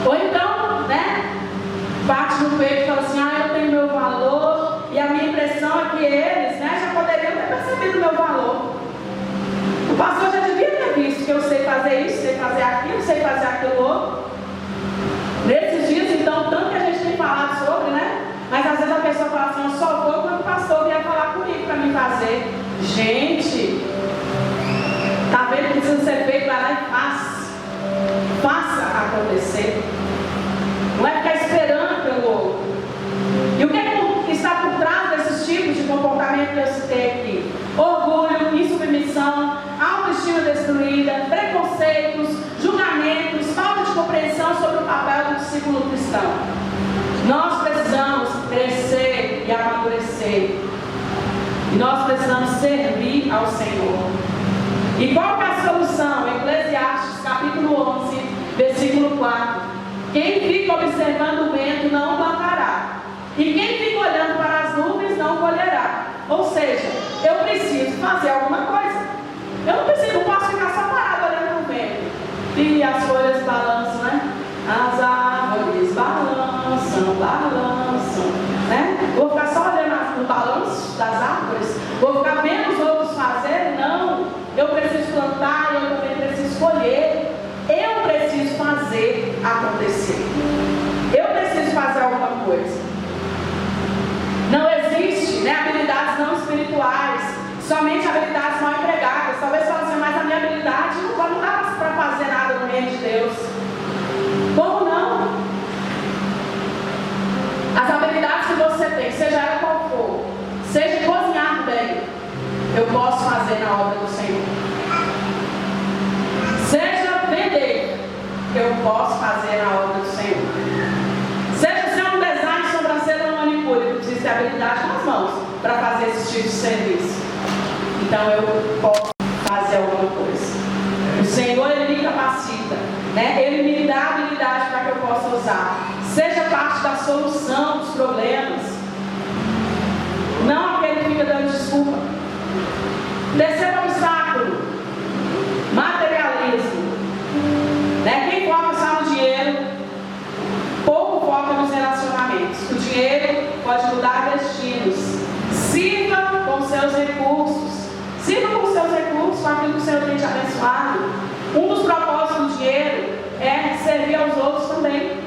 Ou então, né, bate no peito e fala assim: eu tenho meu valor, e a minha impressão é que eles, né, já poderiam ter percebido o meu valor. O pastor já devia ter visto que eu sei fazer isso, sei fazer aquilo, sei fazer aquilo outro. Nesses dias, então, tanto que a gente tem falado sobre, né? Mas às vezes a pessoa fala assim: eu só vou quando o pastor vier falar comigo para me fazer. Gente, tá vendo que precisa ser feito? Vai lá e faça. Faça acontecer. Não é ficar esperando pelo outro. E o que é que está por trás desses tipos de comportamento que eu citei aqui? Orgulho, insubmissão, autoestima destruída, preconceito. preconceitos, julgamentos, falta de compreensão sobre o papel do discípulo cristão. Nós precisamos crescer e amadurecer. E nós precisamos servir ao Senhor. E qual é a solução? Eclesiastes capítulo 11, versículo 4. Quem fica observando o vento não plantará, e quem fica olhando para as nuvens não colherá. Ou seja, eu preciso fazer alguma coisa. Eu não posso ficar só parado olhando para o vento. E as folhas balançam, né? As árvores balançam, né? Vou ficar só olhando o balanço das árvores? Vou ficar vendo os outros fazerem? Não. Eu preciso plantar e eu também preciso colher. Eu preciso fazer acontecer. Eu preciso fazer alguma coisa. Não existe, né, habilidades não espirituais, somente habilidades mal empregadas. Talvez você fale assim, mas a minha habilidade não dá para fazer nada no reino de Deus. Como não? As habilidades que você tem, seja ela qual for, seja cozinhar bem, eu posso fazer na obra do Senhor. Seja vender, eu posso fazer na obra do Senhor. Seja ser um design, sobrancelha ou manicure, eu preciso ter habilidade nas mãos para fazer esse tipo de serviço. Então eu posso fazer alguma coisa. O Senhor, Ele me capacita, né? Ele me dá habilidade para que eu possa usar. Seja parte da solução dos problemas, não aquele que fica dando desculpa. Terceiro obstáculo, materialismo, né? Quem foca só no dinheiro, pouco foca nos relacionamentos. O dinheiro pode mudar destinos. Sirva com seus recursos. Sirva com seus recursos, com aquilo que o Senhor tem te abençoado. Um dos propósitos do dinheiro é servir aos outros também.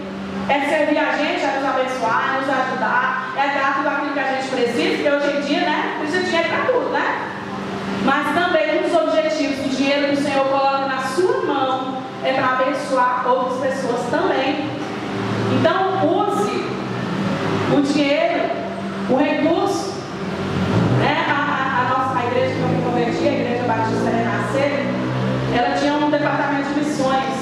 É servir a gente, a nos abençoar, a nos ajudar, é dar tudo aquilo que a gente precisa, porque hoje em dia, né, precisa de dinheiro para tudo, né? Mas também um dos objetivos do dinheiro que o Senhor coloca na sua mão é para abençoar outras pessoas também. Então, use o dinheiro, o recurso, né? A igreja que eu me converti, a Igreja Batista Renascer, ela tinha um departamento de missões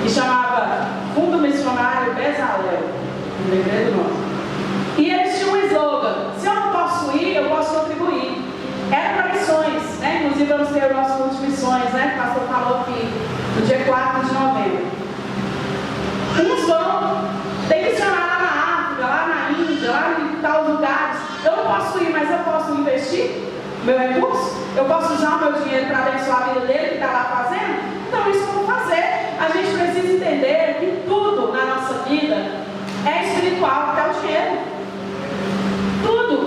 que chamava Fundo Missionário Bezalel, não lembrei do nome. E eles tinham um slogan: se eu não posso ir, eu posso contribuir. Era para missões, né? Inclusive vamos ter o nosso culto de missões, né? O pastor falou que no dia 4 de novembro. Uns vão, tem missionário lá na África, lá na Índia, lá em tal lugares. Eu não posso ir, mas eu posso investir meu recurso? Eu posso usar o meu dinheiro para abençoar a vida dele que está lá fazendo? Então isso eu vou fazer. A gente precisa entender que tudo na nossa vida é espiritual, até o dinheiro. Tudo.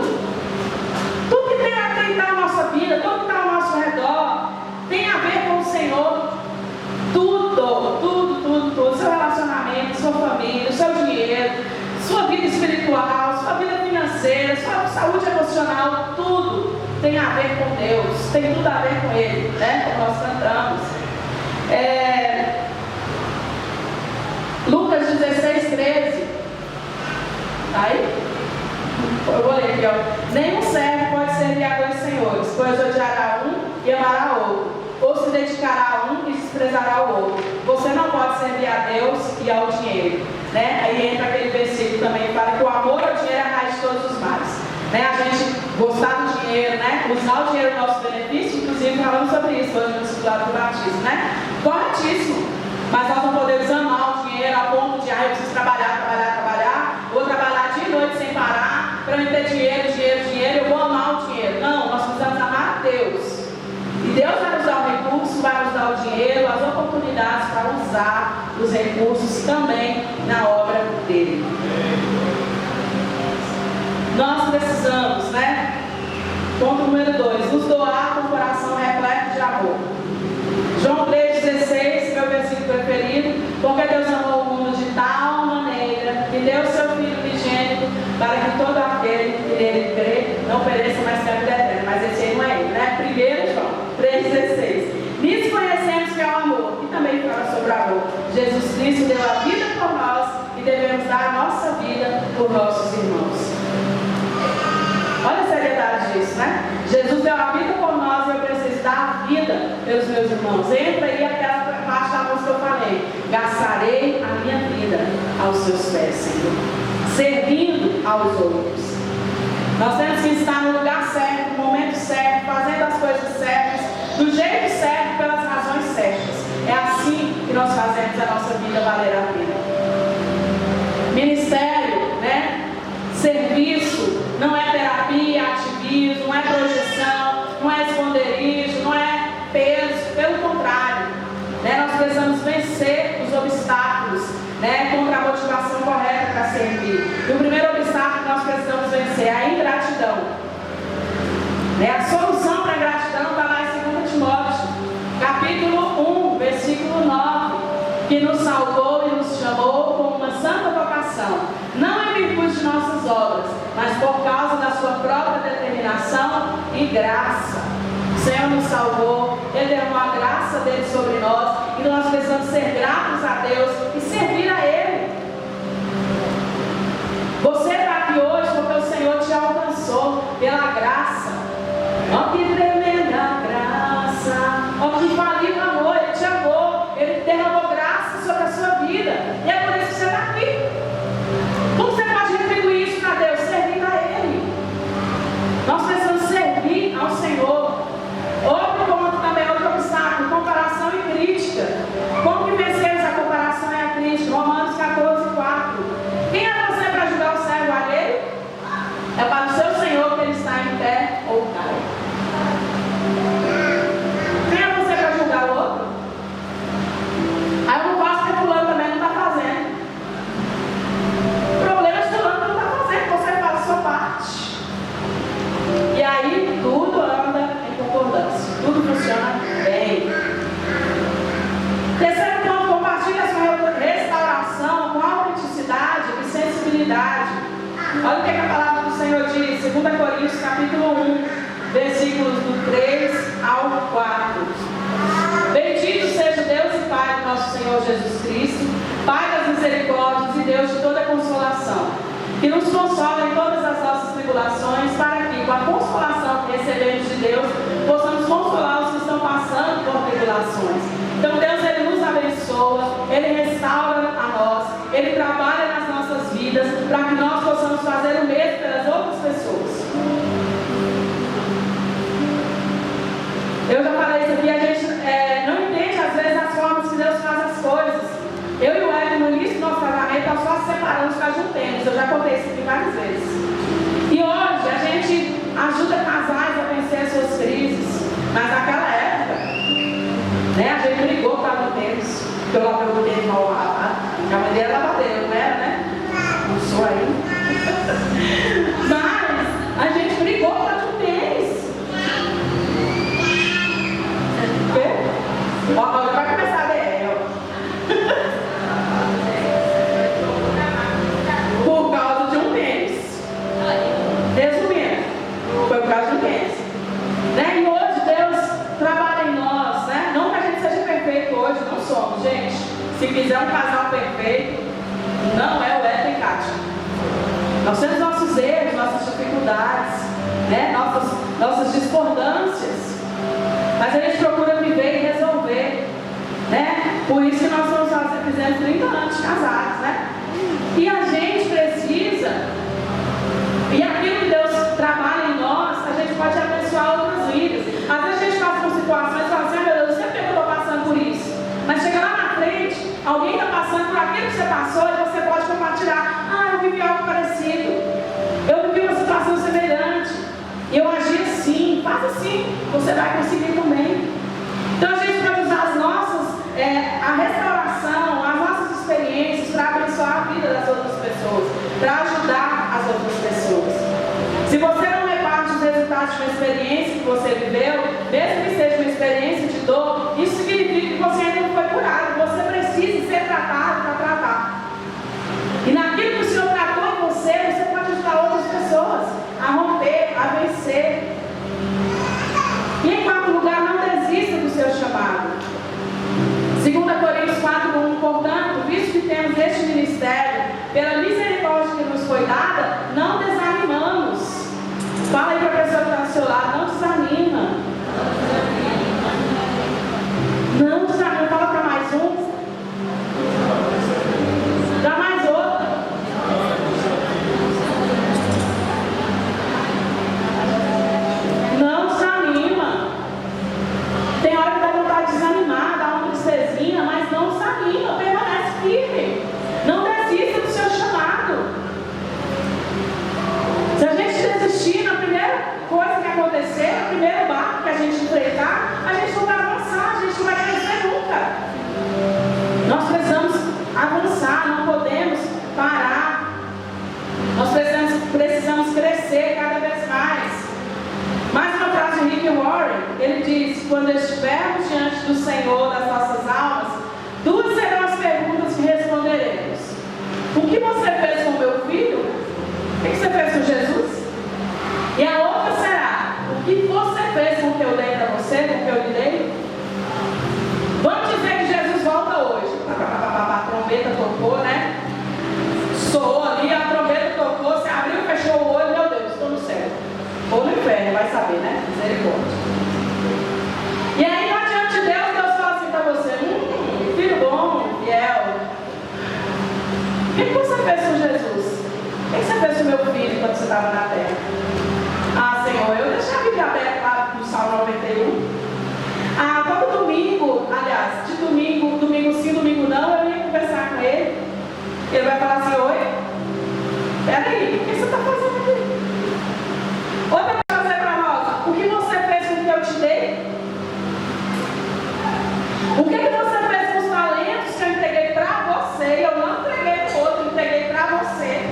Tudo que tem a ver na nossa vida, tudo que está ao nosso redor, tem a ver com o Senhor. Tudo. Seu relacionamento, sua família, seu dinheiro, sua vida espiritual, sua vida financeira, sua saúde emocional, tudo tem a ver com Deus, tem tudo a ver com Ele, né? Como nós cantamos. Lucas 16:13. Tá aí? Eu vou ler aqui, ó. Nenhum servo pode servir a dois senhores, pois odiará um e amará outro, ou se dedicará a um e desprezará o outro. Você não pode servir a Deus e ao dinheiro, né? Aí entra aquele versículo também que fala que o amor ao dinheiro é a raiz de todos os males, né? A gente gostar do dinheiro, né? Usar o dinheiro no nosso benefício, inclusive falamos sobre isso hoje no discipulado do batismo, né? Corretíssimo. Mas nós não podemos amar o dinheiro a ponto de, eu preciso trabalhar, vou trabalhar dia e noite sem parar, para eu ter dinheiro, eu vou amar o dinheiro. Não, nós precisamos amar a Deus. E Deus vai nos dar o recurso, vai nos dar o dinheiro, as oportunidades para usar os recursos também na obra dele. Nós precisamos, né? Ponto número 2, nos doar com o coração repleto de amor. João 3,16, meu versículo preferido. Porque Deus amou o mundo de tal maneira que deu o seu Filho unigênito para que todo aquele que nele crê não pereça, mas tenha vida eterna. Mas esse aí não é ele, né? 1 João 3,16. Nisso conhecemos que é o amor, e também fala sobre o amor. Jesus Cristo deu a vida por nós e devemos dar a nossa vida por nossos irmãos. Olha a seriedade disso, né? Jesus deu a vida por nós e eu preciso dar a vida pelos meus irmãos. Entra aí aquela servindo aos outros. Nós temos que estar no lugar certo, no momento certo, fazendo as coisas certas, do jeito certo, pelas razões certas. É assim que nós fazemos a nossa vida valer a pena. Ministério, né? Serviço, não é terapia, ativismo, não é projeção, não é esconderijo, não é peso, pelo contrário, né? Nós precisamos vencer os obstáculos, né? Contra a motivação correta para servir. E o primeiro obstáculo que nós precisamos vencer é a ingratidão, né? A solução para a ingratidão está lá em 2 Timóteo, capítulo 1, versículo 9, que nos salvou e nos chamou com uma santa vocação, não em virtude de nossas obras, mas por causa da sua própria determinação e graça. O Senhor nos salvou, Ele derramou a graça dele sobre nós, e nós precisamos ser gratos a Deus e servir a Ele. Você está aqui hoje porque o Senhor te alcançou pela graça. Ó que tremenda graça, ó que infalível amor, Ele te amou, Ele derramou graça sobre a sua vida, e é por isso que você está aqui. Como você pode retribuir isso para Deus? Servindo a Ele. Nós precisamos servir ao Senhor. Outro ponto também, outro obstáculo, comparação e crítica. Como que vencemos a comparação e a crítica? Romanos 14:4. Quem é você para julgar o servo alheio? É para o seu Senhor que ele está em pé ou cai. Quem é você para julgar o outro? Aí eu não faço porque fulano também não está fazendo. O problema é que fulano não está fazendo, você faz a sua parte. E aí tudo anda em concordância, tudo funciona bem. Terceiro ponto, compartilhe a sua restauração com autenticidade e sensibilidade. Olha o que a palavra do Senhor diz, 2 Coríntios capítulo 1, versículos do 3 ao 4. Bendito seja o Deus e Pai do nosso Senhor Jesus Cristo, Pai das misericórdias e Deus de toda consolação, que nos consola em todas as nossas tribulações, para que, com a consolação que recebemos de Deus, possamos consolar os que estão passando por tribulações. Então Deus, Ele nos abençoa, Ele restaura a nós, Ele trabalha nas nossas vidas, para que nós possamos fazer o mesmo pelas outras pessoas. Eu já falei isso aqui, a gente não entende às vezes as formas que Deus faz as coisas. Eu e o Hélio, no início do nosso casamento, nós só separamos para juntemos. Eu já contei isso aqui várias vezes. E hoje a gente ajuda casais a vencer as suas crises. Mas naquela época, né, a gente brigou para juntemos. Porque eu lavei o tempo mal lavado. A mãe dele era lavadeira, não era, né? Não sou aí. Mas a gente brigou para juntemos. Ó, vai começar a ver, por causa de um tênis. Resumindo, foi por causa de um tênis, né? E hoje Deus trabalha em nós, né? Não que a gente seja perfeito hoje, não somos, gente. Se quiser um casal perfeito, não é o Eto e Kátia. Nós temos nossos erros, nossas dificuldades, né? Nossas discordâncias. Mas a gente procura viver e resolver, né? Por isso que nós estamos fazendo 30 anos de casados, né? E a gente precisa, e aquilo que Deus trabalha em nós, a gente pode abençoar outras vidas. Às vezes a gente passa por situações e fala assim, meu Deus, eu sempre estou passando por isso. Mas chega lá na frente, alguém está passando por aquilo que você passou e você pode compartilhar. Ah, eu vivi algo parecido. Eu vivi uma situação semelhante. Eu agi assim, faz assim, você vai conseguir também. Então a gente pode usar as nossas, a restauração, as nossas experiências para abençoar a vida das outras pessoas, para ajudar as outras pessoas. Se você não reparte os resultados de uma experiência que você viveu, mesmo que seja uma experiência de dor, isso significa que você ainda não foi curado, você precisa ser tratado para tratar. E naquilo que o Senhor tratou em você, você pode ajudar outras pessoas a romper, a vencer. E em quarto lugar, não estava na terra. Ah, Senhor, eu deixei a Bíblia aberta lá no Salmo 91. Ah, todo domingo, aliás, de domingo sim, domingo não, eu ia conversar com ele. Ele vai falar assim: oi, peraí, o que você está fazendo aqui? Outra coisa para nós: o que você fez com o que eu te dei? O que você fez com os talentos que eu entreguei para você? E eu não entreguei para o outro, entreguei para você.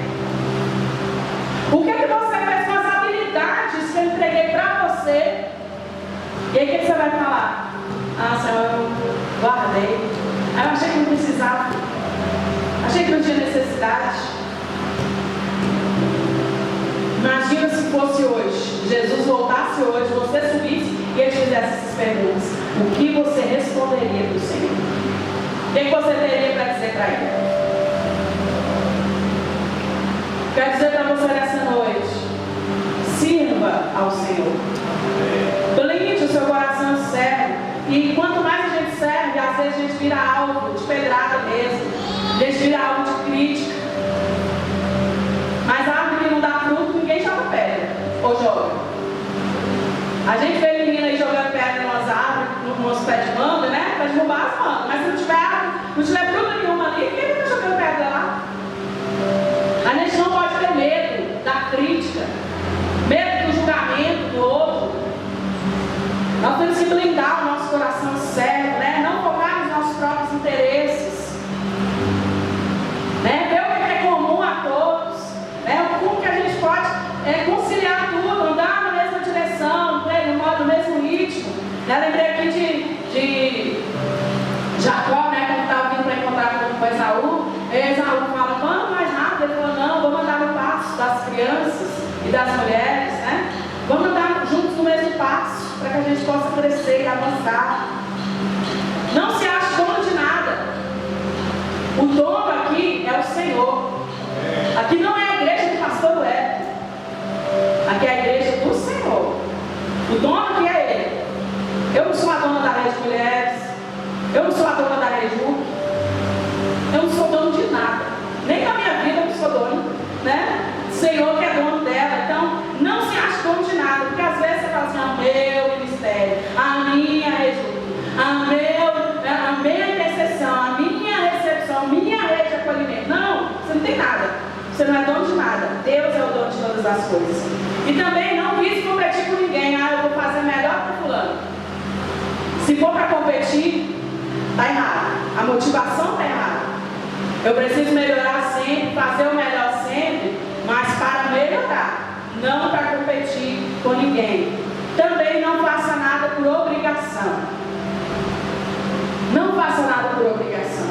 O que você fez com as habilidades que eu entreguei para você? E aí o que você vai falar? Ah, Senhor, eu guardei. Eu achei que não precisava. Achei que não tinha necessidade. Imagina se fosse hoje, Jesus voltasse hoje, você subisse e ele fizesse essas perguntas. O que você responderia para o Senhor? O que você teria para dizer para ele? Quero dizer para você nessa noite: sirva ao Senhor. Blinde o seu coração de servo. E quanto mais a gente serve, às vezes a gente vira alvo de pedrada mesmo. A gente vira alvo de crítica. Mas a árvore que não dá fruto, ninguém joga pedra. Ou joga. A gente vê menina aí jogando pedra nas árvores, nos pés de manga, né? Para derrubar as mangas. Mas se não tiver fruta nenhuma ali, quem está jogando pedra lá? A gente não pode ter medo da crítica, medo do julgamento do outro. Nós temos que blindar o nosso coração sério, né? Não focar nos nossos próprios interesses, né? Ver o que é comum a todos, né? Como que a gente pode conciliar tudo, andar na mesma direção, no mesmo ritmo. Eu lembrei aqui de Jacó, né? Quando estava vindo para encontrar com Esaú, Esaú fala: vamos mais rápido. Ele falou: não, vamos andar no passo das crianças e das mulheres, né? Vamos andar juntos no mesmo passo, para que a gente possa crescer e avançar. Não se ache dono de nada. O dono aqui é o Senhor. Aqui não é a igreja do pastor Web. Aqui é a igreja do Senhor. O dono aqui é Ele. Eu não sou a dona da Rede Mulheres. Eu não sou a dona da Rede Hulk. Eu não sou dono de nada. Nem da minha vida eu não sou dono, né? O Senhor que é dono dela. Então, não se ache dono de nada. Porque às vezes você fala assim: a meu ministério, a minha Rede Hulk, a minha intercessão, a minha recepção, a minha rede de acolhimento. Não, você não tem nada. Você não é dono de nada. Deus é o dono de todas as coisas. E também não quis competir com ninguém. Ah, eu vou fazer melhor que fulano. Se for para competir, está errado. A motivação está errada. Eu preciso melhorar sempre, fazer o melhor sempre, mas para melhorar, não para competir com ninguém. Também não faça nada por obrigação. Não faça nada por obrigação.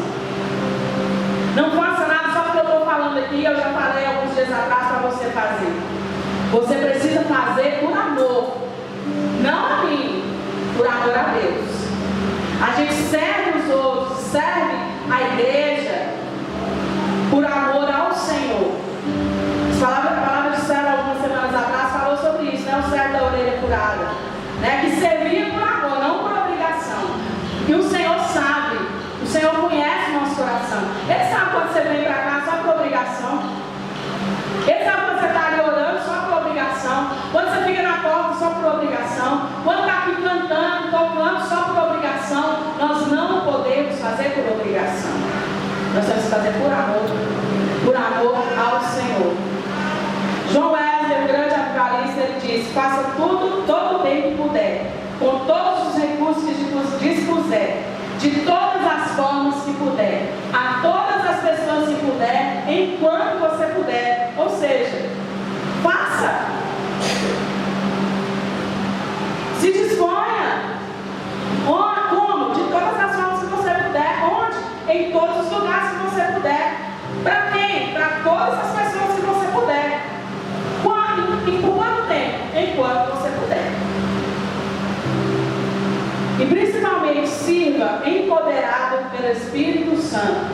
Não faça nada só porque eu estou falando aqui. Eu já falei alguns dias atrás para você fazer. Você precisa fazer por amor. Não a mim, por amor a Deus. A gente serve os outros, serve a igreja por amor ao Senhor. A palavra de servo algumas semanas atrás falou sobre isso, né? O servo da orelha curada, né? Que servia por amor, não por obrigação. E o Senhor sabe, o Senhor conhece o nosso coração. Ele sabe quando você vem para cá só por obrigação. Ele sabe quando você está ali orando só por obrigação. Quando você fica na porta só por obrigação. Quando está aqui cantando, tocando só por obrigação. Nós não podemos fazer por obrigação. Nós temos que fazer por amor ao Senhor. João Wesley, o grande avivalista, ele diz: faça tudo, todo o tempo que puder, com todos os recursos que dispuser, de todas as formas que puder, a todas as pessoas que puder, enquanto você puder. Ou seja, faça. Se disponha. Como? De todas as formas que você puder. Onde? Em todos os lugares que você puder. Para quem? Para todas as pessoas que você puder. Quando? E por quanto tempo? Enquanto você puder. E principalmente sirva empoderado pelo Espírito Santo.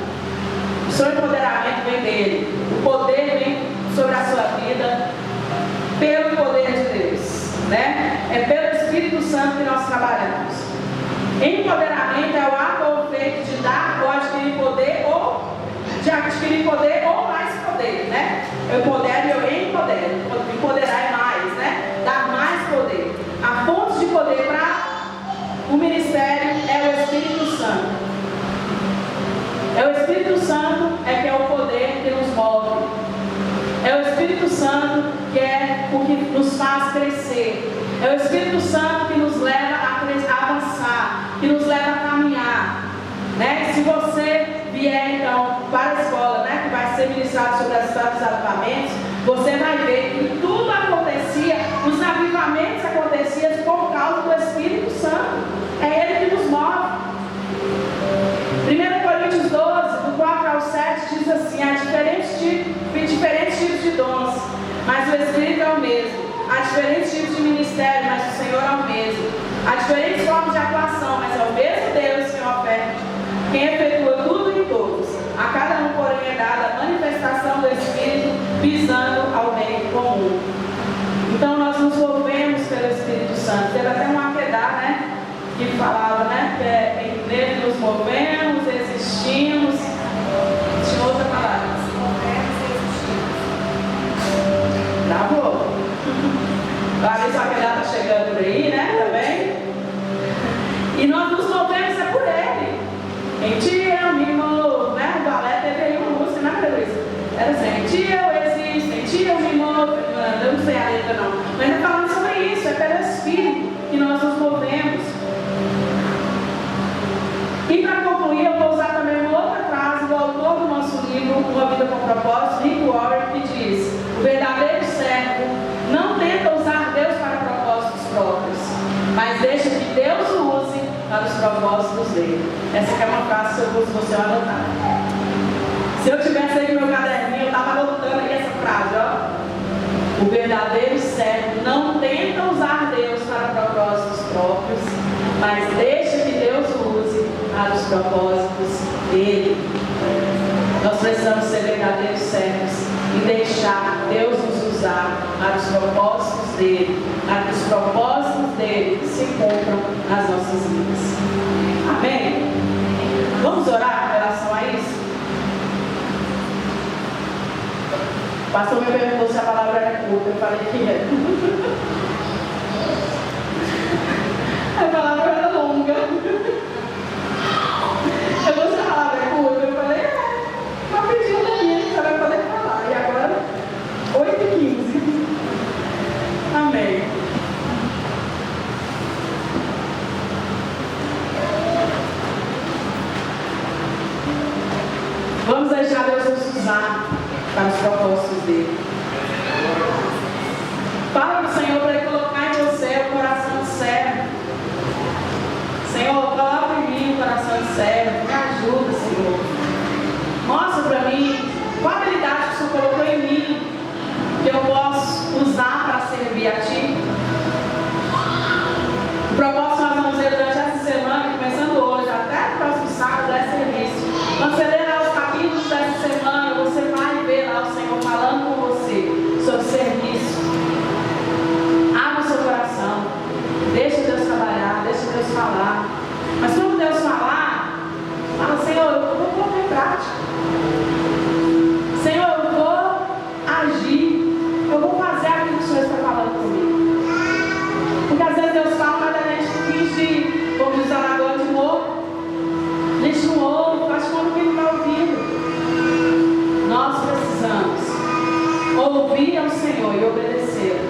O seu empoderamento vem dele. O poder vem sobre a sua vida pelo poder de Deus, né? É pelo Espírito Santo que nós trabalhamos. Empoderamento é o ato ou feito de dar ou adquirir poder, ou de adquirir poder ou mais poder, né? Eu empodero e eu empodero. o que nos faz crescer. É o Espírito Santo que nos leva a avançar, que nos leva a caminhar. Né? Se você vier então para a escola, né, que vai ser ministrado sobre as histórias dos avivamentos, você vai ver que tudo acontecia, os avivamentos aconteciam por causa do Espírito Santo. É Ele que nos move. 1 Coríntios 12, do 4 ao 7, diz assim: há diferentes tipos de dons, mas o Espírito é o mesmo. Há diferentes tipos de ministério, mas o Senhor é o mesmo. Há diferentes formas de atuação, mas é o mesmo Deus que oferta, quem efetua tudo em todos. A cada um, porém, é dada a manifestação do Espírito, visando ao bem comum. Então, nós nos movemos pelo Espírito Santo. Teve até um Akedá, né, que falava, né, que é nele nos movemos, existimos. Tinha outra palavra. Nos movemos e existimos. Travou. Clarice Akedá está chegando por aí, né, também. E nós nos movemos é por Ele. Em ti eu me movo, né? O balé teve aí uma música, né, Luísa? Era assim: em ti eu existo, em ti eu me movo. Eu não sei a letra não, mas é falando sobre isso, é pelo Espírito que nós nos movemos. E para concluir, eu vou usar também uma outra frase do autor do nosso livro, Uma Vida com Propósito, Rick Warren, que diz: o verdadeiro servo não tenta usar Deus para propósitos próprios, mas deixa que Deus o use para os propósitos dele. Essa aqui é uma frase que eu vou você anotar. Se eu tivesse aí no meu caderninho, eu estava anotando aí essa frase, ó. O verdadeiro servo não tenta usar Deus para propósitos próprios, mas deixa que Deus o use para os propósitos dele. Nós precisamos ser verdadeiros servos e deixar Deus nos usar para os propósitos dele, para que os propósitos dele se cumpram nas nossas vidas. Amém? Vamos orar em relação a isso? O pastor me perguntou se a palavra era curta, eu falei que é. A palavra era longa. Eu vou se a palavra é curta, eu falei, rapidinho da minha, que você vai poder falar. E agora, 8h15. Amém. Vamos deixar Deus nos usar para os propósitos dele. Fala para o Senhor para Ele colocar em você o coração de servo. Senhor, coloca em mim o coração de servo. Me ajuda, Senhor. Mostra para mim qual a habilidade que o Senhor colocou em mim, que eu posso usar para servir a Ti. O propósito nós vamos ver durante essa semana, começando hoje, até o próximo sábado, é serviço. Quando você ler lá os capítulos dessa semana, você vai ver lá o Senhor falando com você sobre serviço. Abra o seu coração. Deixa Deus trabalhar, deixa Deus falar. Mas quando Deus falar, fala: Senhor, eu vou colocar em prática. Senhor, eu vou agir. Eu vou fazer aquilo que o Senhor está falando comigo. Porque às vezes Deus fala, mas a gente finge, como diz a lagoa, de novo. A gente não ouve, faz como que não está ouvindo. Nós precisamos ouvir ao Senhor e obedecer.